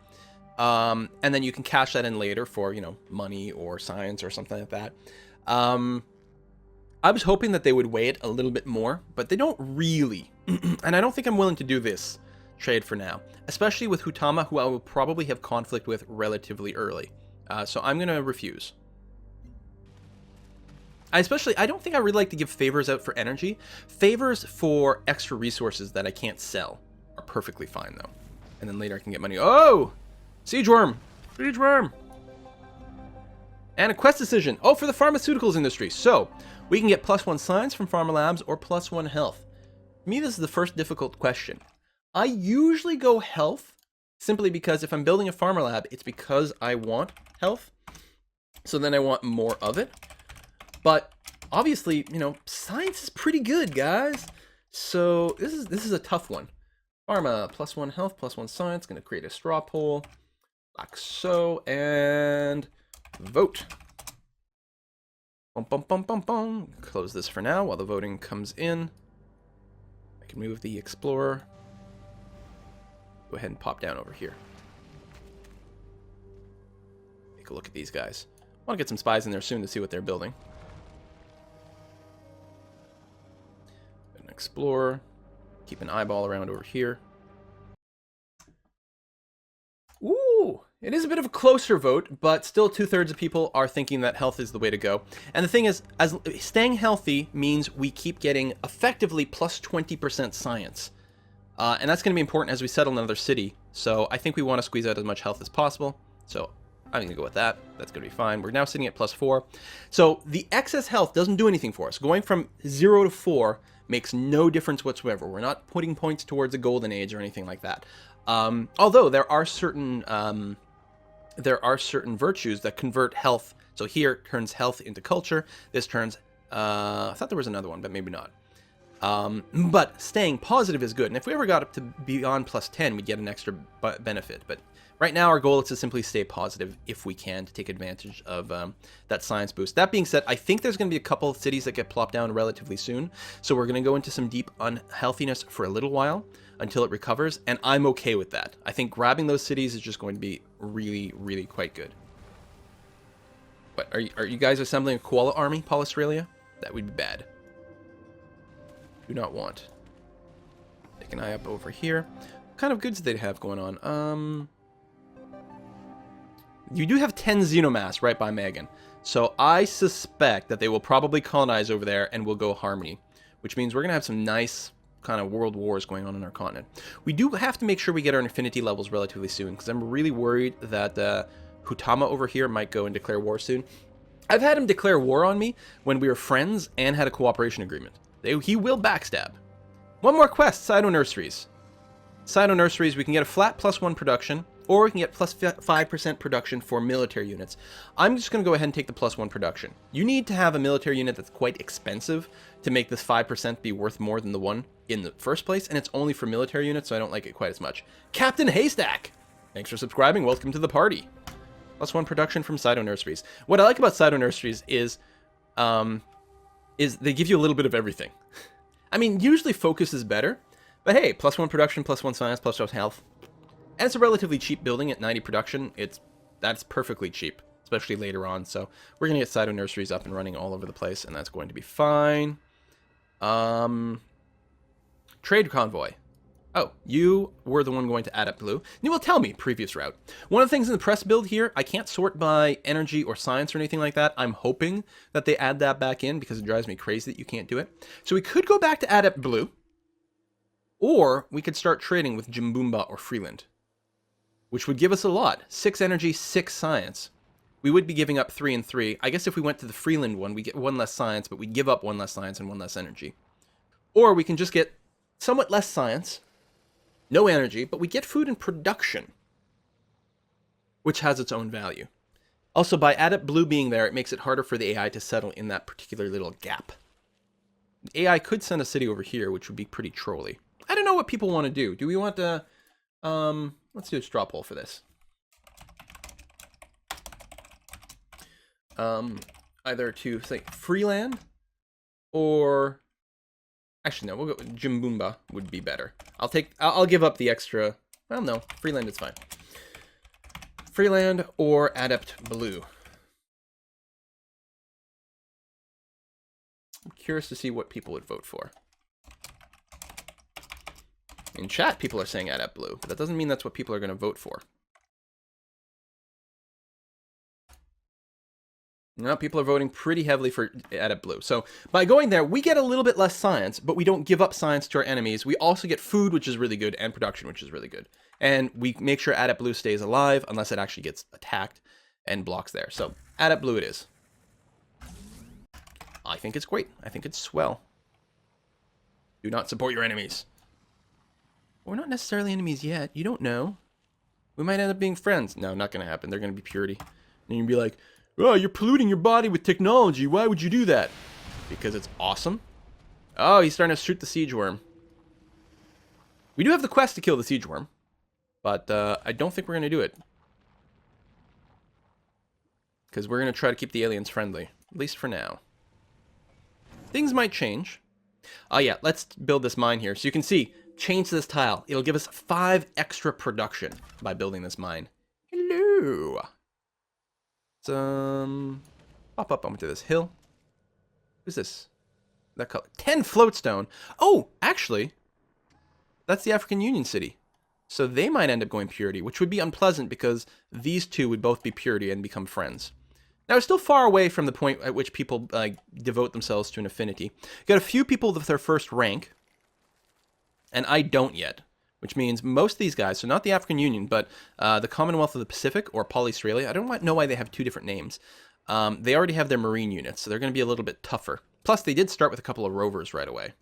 And then you can cash that in later for, you know, money or science or something like that. I was hoping that they would weigh it a little bit more, but they don't really. And I don't think I'm willing to do this trade for now, especially with Hutama, who I will probably have conflict with relatively early. So I'm going to refuse. I don't think I really like to give favors out for energy. Favors for extra resources that I can't sell are perfectly fine, though. And then later I can get money. Oh! Siege worm! Siege worm! And a quest decision. Oh, for the pharmaceuticals industry. So, we can get +1 science from Pharma Labs or +1 health. For me, this is the first difficult question. I usually go health, simply because if I'm building a Pharma Lab, it's because I want health. So then I want more of it. But obviously, you know, science is pretty good, guys. So this is a tough one. Pharma, +1 health, +1 science. Going to create a straw poll, like so, and vote. Bum, bum, bum, bum, bum. Close this for now while the voting comes in. I can move the Explorer. Go ahead and pop down over here. Take a look at these guys. I want to get some spies in there soon to see what they're building. An Explorer. Keep an eyeball around over here. Ooh, it is a bit of a closer vote, but still 2/3 of people are thinking that health is the way to go. And the thing is, as staying healthy means we keep getting effectively +20% science. And that's going to be important as we settle another city. So I think we want to squeeze out as much health as possible. So I'm going to go with that. That's going to be fine. We're now sitting at +4. So the excess health doesn't do anything for us. Going from 0 to 4 makes no difference whatsoever. We're not putting points towards a golden age or anything like that. Although there are certain virtues that convert health. So here it turns health into culture. This turns, I thought there was another one, but maybe not. But staying positive is good. And if we ever got up to beyond +10, we'd get an extra benefit. But right now our goal is to simply stay positive if we can, to take advantage of that science boost. That being said, I think there's going to be a couple of cities that get plopped down relatively soon. So we're going to go into some deep unhealthiness for a little while until it recovers. And I'm okay with that. I think grabbing those cities is just going to be really, really quite good. But are you guys assembling a koala army, Paul Australia? That would be bad. Do not want. Take an eye up over here. What kind of goods do they have going on? You do have 10 xenomass right by Megan. So I suspect that they will probably colonize over there and will go Harmony. Which means we're going to have some nice kind of world wars going on in our continent. We do have to make sure we get our infinity levels relatively soon, because I'm really worried that Hutama over here might go and declare war soon. I've had him declare war on me when we were friends and had a cooperation agreement. He will backstab. One more quest, Cyto Nurseries. Cyto Nurseries, we can get a flat +1 production, or we can get plus 5% production for military units. I'm just going to go ahead and take the +1 production. You need to have a military unit that's quite expensive to make this 5% be worth more than the one in the first place, and it's only for military units, so I don't like it quite as much. Captain Haystack! Thanks for subscribing, welcome to the party. +1 production from Cyto Nurseries. What I like about Cyto Nurseries is they give you a little bit of everything. I mean, usually focus is better, but hey, +1 production, +1 science, +1 health. And it's a relatively cheap building at 90 production. That's perfectly cheap, especially later on. So we're going to get Cyto Nurseries up and running all over the place, and that's going to be fine. Trade convoy. Oh, you were the one going to Adept Blue. You will tell me, previous route. One of the things in the press build here, I can't sort by energy or science or anything like that. I'm hoping that they add that back in because it drives me crazy that you can't do it. So we could go back to Adept Blue, or we could start trading with Jimboomba or Freeland, which would give us a lot. 6 energy, 6 science. We would be giving up 3 and 3. I guess if we went to the Freeland one, we get 1 less science, but we give up 1 less science and 1 less energy. Or we can just get somewhat less science, no energy, but we get food and production, which has its own value. Also, by Adept Blue being there, it makes it harder for the AI to settle in that particular little gap. The AI could send a city over here, which would be pretty trolly. I don't know what people want to do. Do we want to... let's do a straw poll for this. Either to say Freeland or actually no, we'll go with Jimboomba would be better. I'll give up the extra. Well, no, Freeland is fine. Freeland or Adept Blue. I'm curious to see what people would vote for. In chat, people are saying Adept Blue, but that doesn't mean that's what people are going to vote for. No, people are voting pretty heavily for Adept Blue. So by going there, we get a little bit less science, but we don't give up science to our enemies. We also get food, which is really good, and production, which is really good. And we make sure Adept Blue stays alive unless it actually gets attacked and blocks there. So Adept Blue it is. I think it's great. I think it's swell. Do not support your enemies. We're not necessarily enemies yet. You don't know. We might end up being friends. No, not going to happen. They're going to be purity. And you'll be like, oh, you're polluting your body with technology. Why would you do that? Because it's awesome. Oh, he's starting to shoot the siege worm. We do have the quest to kill the siege worm, but I don't think we're going to do it. Because we're going to try to keep the aliens friendly, at least for now. Things might change. Oh yeah, let's build this mine here. So you can see, change this tile. It'll give us 5 extra production by building this mine. Hello. Pop up onto this hill. Who's this? That color. 10 floatstone. Oh, actually, that's the African Union city. So they might end up going purity, which would be unpleasant because these two would both be purity and become friends. Now, it's still far away from the point at which people devote themselves to an affinity. Got a few people with their first rank, and I don't yet, which means most of these guys, so not the African Union, but the Commonwealth of the Pacific, or Polystralia, I don't know why they have 2 different names. They already have their marine units, so they're going to be a little bit tougher. Plus, they did start with a couple of rovers right away.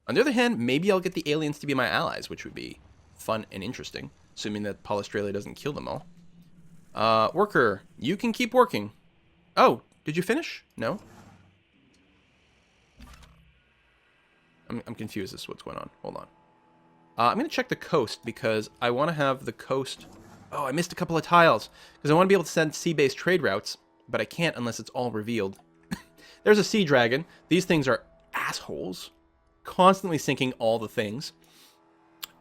On the other hand, maybe I'll get the aliens to be my allies, which would be fun and interesting, assuming that Polystralia doesn't kill them all. Worker, you can keep working. Oh, did you finish? No? I'm confused as to what's going on. Hold on. I'm going to check the coast because I want to have the coast... Oh, I missed a couple of tiles because I want to be able to send sea-based trade routes, but I can't unless it's all revealed. There's a sea dragon. These things are assholes, constantly sinking all the things.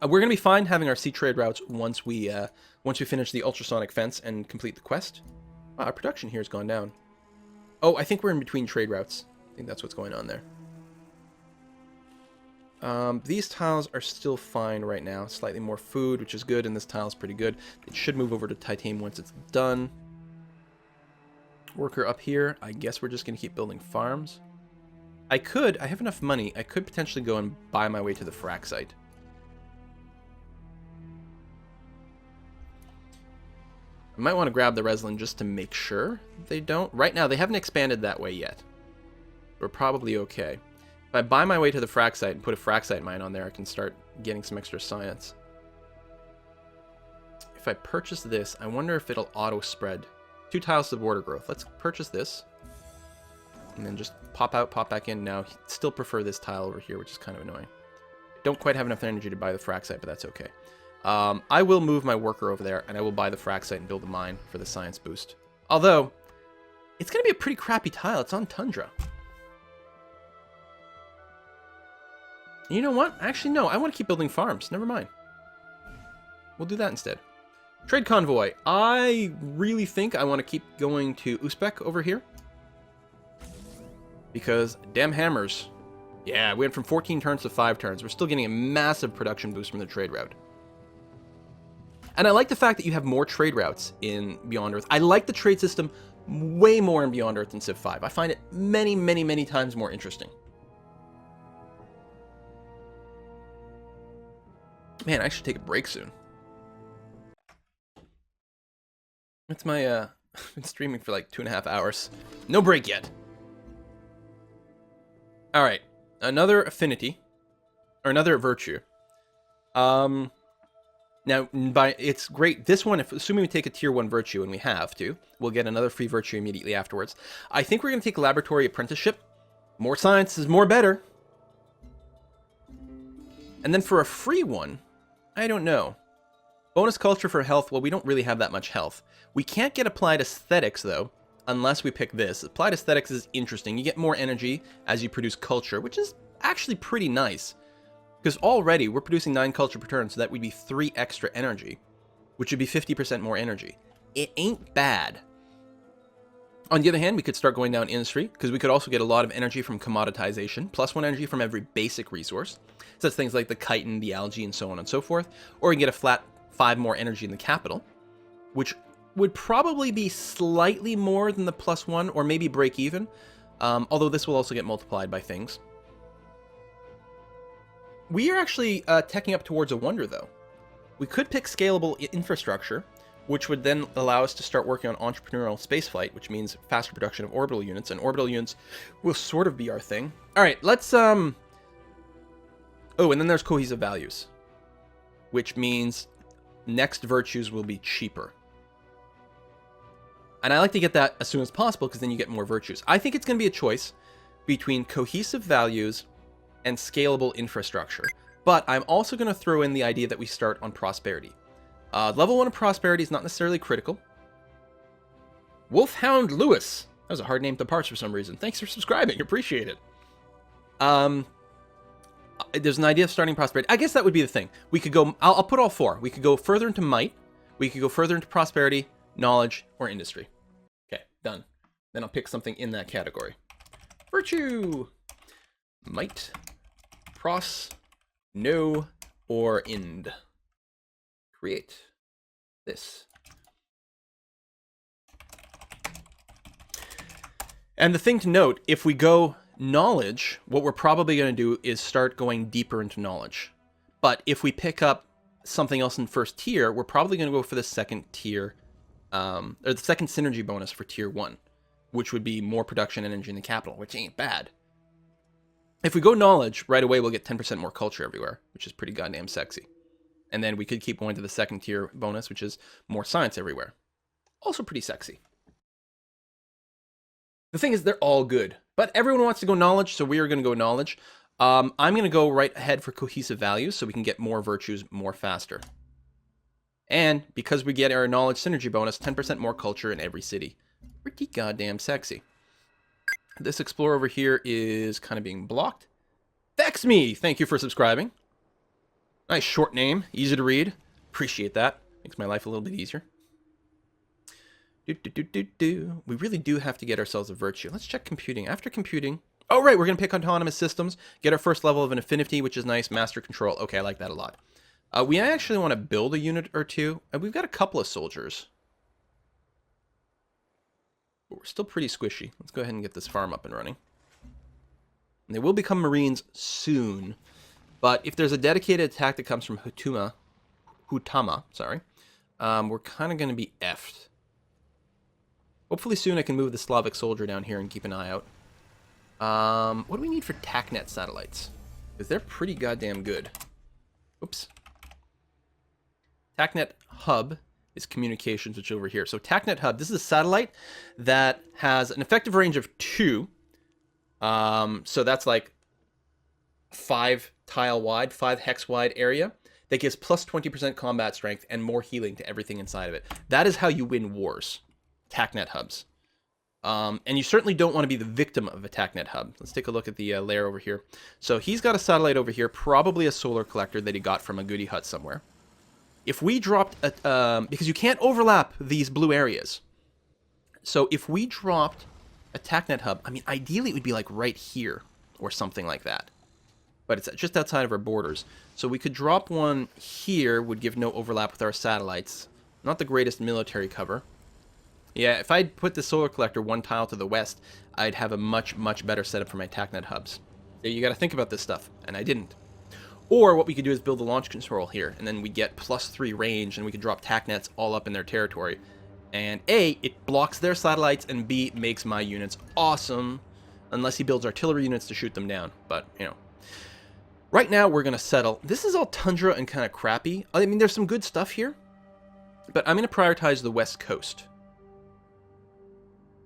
We're going to be fine having our sea trade routes once we finish the ultrasonic fence and complete the quest. Wow, our production here has gone down. Oh, I think we're in between trade routes. I think that's what's going on there. These tiles are still fine right now. Slightly more food, which is good, and this tile's pretty good. It should move over to titanium once it's done. Worker up here. I guess we're just going to keep building farms. I have enough money, I could potentially go and buy my way to the frac site. I might want to grab the Reslin just to make sure they don't. Right now, they haven't expanded that way yet. We're probably okay. If I buy my way to the frac site and put a frac site mine on there, I can start getting some extra science. If I purchase this, I wonder if it'll auto-spread. 2 tiles to border growth. Let's purchase this. And then just pop out, pop back in. Now, still prefer this tile over here, which is kind of annoying. Don't quite have enough energy to buy the frac site, but that's okay. I will move my worker over there, and I will buy the frac site and build a mine for the science boost. Although, it's going to be a pretty crappy tile. It's on tundra. You know what? Actually, no. I want to keep building farms. Never mind. We'll do that instead. Trade convoy. I really think I want to keep going to Uzbek over here. Because damn hammers. Yeah, we went from 14 turns to 5 turns. We're still getting a massive production boost from the trade route. And I like the fact that you have more trade routes in Beyond Earth. I like the trade system way more in Beyond Earth than Civ 5. I find it many, many, many times more interesting. Man, I should take a break soon. That's my, I've been streaming for like 2.5 hours. No break yet. Alright, another affinity. Or another virtue. Now, it's great. This one, assuming we take a tier 1 virtue, and we have to, we'll get another free virtue immediately afterwards. I think we're going to take laboratory apprenticeship. More science is more better. And then for a free one, I don't know. Bonus culture for health, well, we don't really have that much health. We can't get applied aesthetics, though, unless we pick this. Applied aesthetics is interesting. You get more energy as you produce culture, which is actually pretty nice. Because already, we're producing 9 culture per turn, so that would be 3 extra energy, which would be 50% more energy. It ain't bad. On the other hand, we could start going down industry, because we could also get a lot of energy from commoditization, +1 energy from every basic resource. So that's things like the chitin, the algae, and so on and so forth. Or we can get a flat 5 more energy in the capital, which would probably be slightly more than the +1, or maybe break even, although this will also get multiplied by things. We are actually teching up towards a wonder, though. We could pick scalable infrastructure, which would then allow us to start working on entrepreneurial spaceflight, which means faster production of orbital units, and orbital units will sort of be our thing. All right, let's... Oh, and then there's cohesive values, which means next virtues will be cheaper. And I like to get that as soon as possible, because then you get more virtues. I think it's going to be a choice between cohesive values and scalable infrastructure. But I'm also going to throw in the idea that we start on prosperity. Level 1 of prosperity is not necessarily critical. Wolfhound Lewis. That was a hard name to parse for some reason. Thanks for subscribing. Appreciate it. There's an idea of starting prosperity. I guess that would be the thing. We could go... I'll put all 4. We could go further into might. We could go further into prosperity, knowledge, or industry. Okay, done. Then I'll pick something in that category. Virtue. Might. Pros. No. Or ind. Create this. And the thing to note, if we go knowledge, what we're probably going to do is start going deeper into knowledge. But if we pick up something else in first tier, we're probably going to go for the second tier, or the second synergy bonus for tier 1, which would be more production energy in the capital, which ain't bad. If we go knowledge, right away we'll get 10% more culture everywhere, which is pretty goddamn sexy. And then we could keep going to the second tier bonus, which is more science everywhere. Also pretty sexy. The thing is, they're all good. But everyone wants to go knowledge, so we are going to go knowledge. I'm going to go right ahead for cohesive values, so we can get more virtues more faster. And because we get our knowledge synergy bonus, 10% more culture in every city. Pretty goddamn sexy. This explorer over here is kind of being blocked. Vex me! Thank you for subscribing. Nice short name, easy to read. Appreciate that. Makes my life a little bit easier. We really do have to get ourselves a virtue. Let's check computing. After computing... Oh, right, we're going to pick autonomous systems. Get our first level of an affinity, which is nice. Master control. Okay, I like that a lot. We actually want to build a unit or two. We've got a couple of soldiers. But we're still pretty squishy. Let's go ahead and get this farm up and running. And they will become Marines soon. But if there's a dedicated attack that comes from Hutama, sorry, we're kind of going to be effed. Hopefully soon I can move the Slavic soldier down here and keep an eye out. What do we need for TACnet satellites? Because they're pretty goddamn good. Oops. TACnet hub is communications, which is over here. So TACnet hub, this is a satellite that has an effective range of 2. So that's like 5 tile wide, 5 hex wide area that gives plus 20% combat strength and more healing to everything inside of it. That is how you win wars. TACnet hubs. And you certainly don't want to be the victim of a TACnet hub. Let's take a look at the layer over here. So he's got a satellite over here, probably a solar collector that he got from a goodie hut somewhere. If we dropped, because you can't overlap these blue areas. So if we dropped a TACnet hub, I mean, ideally it would be like right here or something like that. But it's just outside of our borders. So we could drop one here, would give no overlap with our satellites. Not the greatest military cover. Yeah, if I'd put the solar collector 1 tile to the west, I'd have a much, much better setup for my TACnet hubs. So you got to think about this stuff, and I didn't. Or what we could do is build the launch control here, and then we get +3 range, and we could drop TACnets all up in their territory. And A, it blocks their satellites, and B, makes my units awesome, unless he builds artillery units to shoot them down. But, you know. Right now, we're going to settle. This is all tundra and kind of crappy. I mean, there's some good stuff here, but I'm going to prioritize the west coast.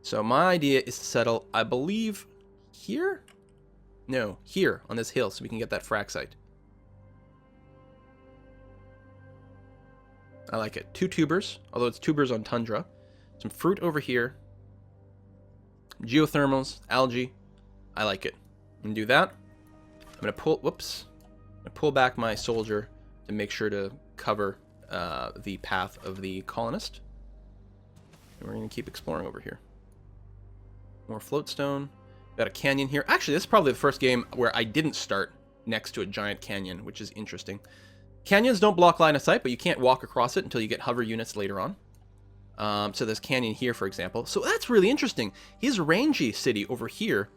So my idea is to settle, I believe, here? No, here on this hill so we can get that frac site. I like it. 2 tubers, although it's tubers on tundra. Some fruit over here. Geothermals, algae. I like it. I'm going to do that. I'm going to pull, whoops. I'm going to pull back my soldier to make sure to cover the path of the colonist. And we're going to keep exploring over here. More floatstone. Got a canyon here. Actually, this is probably the first game where I didn't start next to a giant canyon, which is interesting. Canyons don't block line of sight, but you can't walk across it until you get hover units later on. So there's canyon here, for example. So that's really interesting. His rangy city over here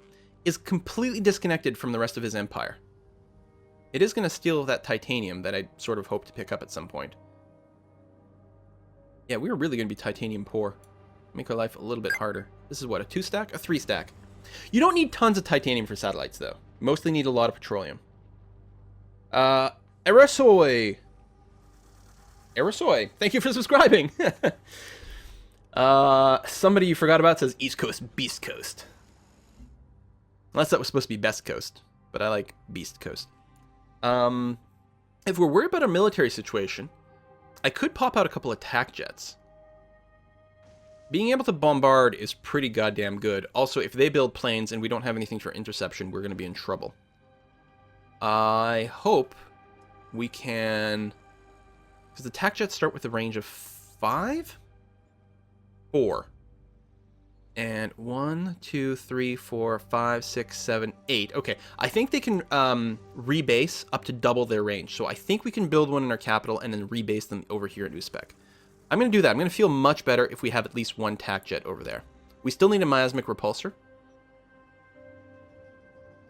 is completely disconnected from the rest of his empire. It is going to steal that titanium that I sort of hope to pick up at some point. Yeah, we were really going to be titanium poor. Make our life a little bit harder. This is what, a 2 stack? A 3 stack. You don't need tons of titanium for satellites, though. You mostly need a lot of petroleum. Erasoy. Erasoy, thank you for subscribing. Somebody you forgot about says East Coast, Beast Coast. Unless that was supposed to be Best Coast, but I like Beast Coast. If we're worried about a military situation, I could pop out a couple attack jets. Being able to bombard is pretty goddamn good. Also, if they build planes and we don't have anything for interception, we're going to be in trouble. I hope we can... Does the attack jets start with a range of 5? 4. And 1, 2, 3, 4, 5, 6, 7, 8. Okay, I think they can rebase up to double their range. So I think we can build one in our capital and then rebase them over here at Uzbek. I'm going to do that. I'm going to feel much better if we have at least 1 attack jet over there. We still need a miasmic repulsor.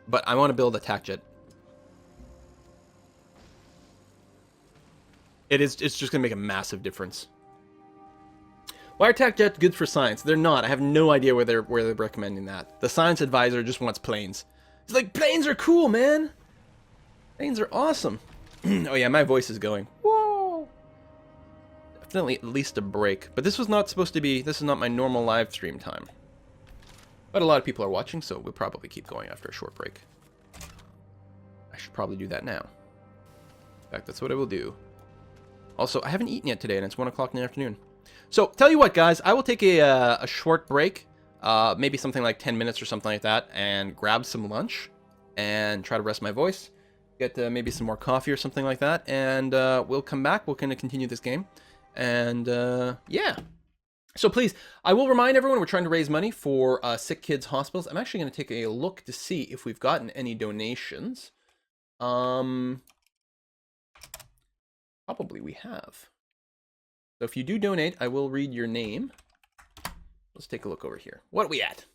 But I want to build a attack jet. It's just going to make a massive difference. Why are attack jets good for science? They're not. I have no idea where they're recommending that. The science advisor just wants planes. He's like, planes are cool, man. Planes are awesome. Oh yeah, my voice is going. Whoa. Definitely at least a break. But this was not supposed to be, this is not my normal live stream time. But a lot of people are watching, so we'll probably keep going after a short break. I should probably do that now. In fact, that's what I will do. Also, I haven't eaten yet today, and it's 1 o'clock in the afternoon. So, tell you what, guys, I will take a short break, maybe something like 10 minutes or something like that, and grab some lunch, and try to rest my voice, get maybe some more coffee or something like that, and we'll come back, we'll kind of continue this game, and yeah. So please, I will remind everyone we're trying to raise money for sick kids' hospitals. I'm actually going to take a look to see if we've gotten any donations. Probably we have. So if you do donate, I will read your name. let's take a look over here. What are we at?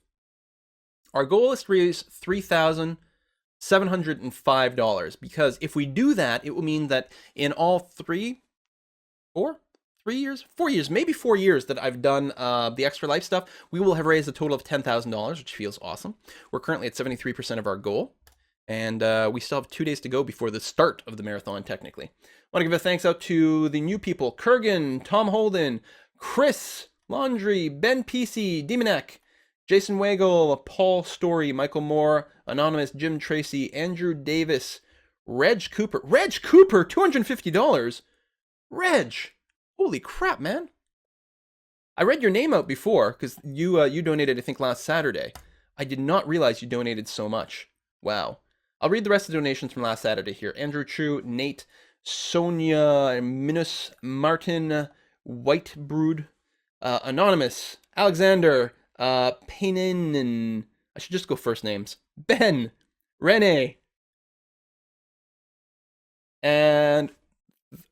Our goal is to raise $3,705, because if we do that, it will mean that in all 4 years, maybe 4 years that I've done the Extra Life stuff, we will have raised a total of $10,000, which feels awesome. We're currently at 73% of our goal, and we still have 2 days to go before the start of the marathon, technically. I want to give a thanks out to the new people: Kurgan, Tom Holden, Chris, Laundry, Ben PC, Demonek, Jason Wagle, Paul Story, Michael Moore, Anonymous, Jim Tracy, Andrew Davis, Reg Cooper, $250. Reg, holy crap, man. I read your name out before because you donated, I think, last Saturday. I did not realize you donated so much. Wow. I'll read the rest of the donations from last Saturday here. Andrew True, Nate, Sonia, Minus, Martin, White Brood, Anonymous, Alexander, Painin, I should just go first names, Ben, Rene, and,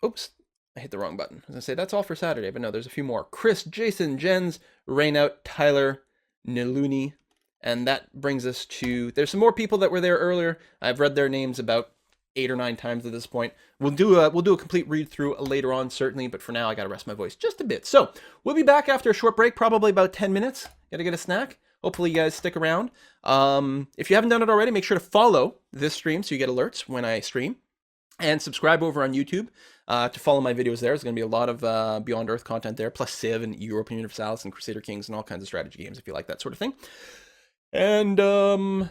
oops, I hit the wrong button. I was going to say, that's all for Saturday, but no, there's a few more. Chris, Jason, Jens, Rainout, Tyler, Niluni, and that brings us to, there's some more people that were there earlier. I've read their names about 8 or 9 times at this point. We'll do a complete read through later on, certainly, but for now I gotta rest my voice just a bit. So we'll be back after a short break, probably about 10 minutes. Gotta get a snack. Hopefully you guys stick around. If you haven't done it already, make sure to follow this stream so you get alerts when I stream, and subscribe over on YouTube to follow my videos there. There's going to be a lot of Beyond Earth content there, plus Civ and European Universalis and Crusader Kings and all kinds of strategy games if you like that sort of thing. And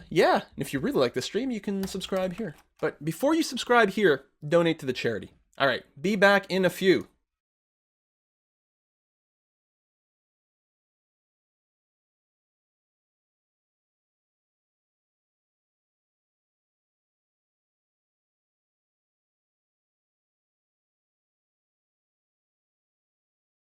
yeah, if you really like this stream, you can subscribe here. But before you subscribe here, donate to the charity. All right, be back in a few.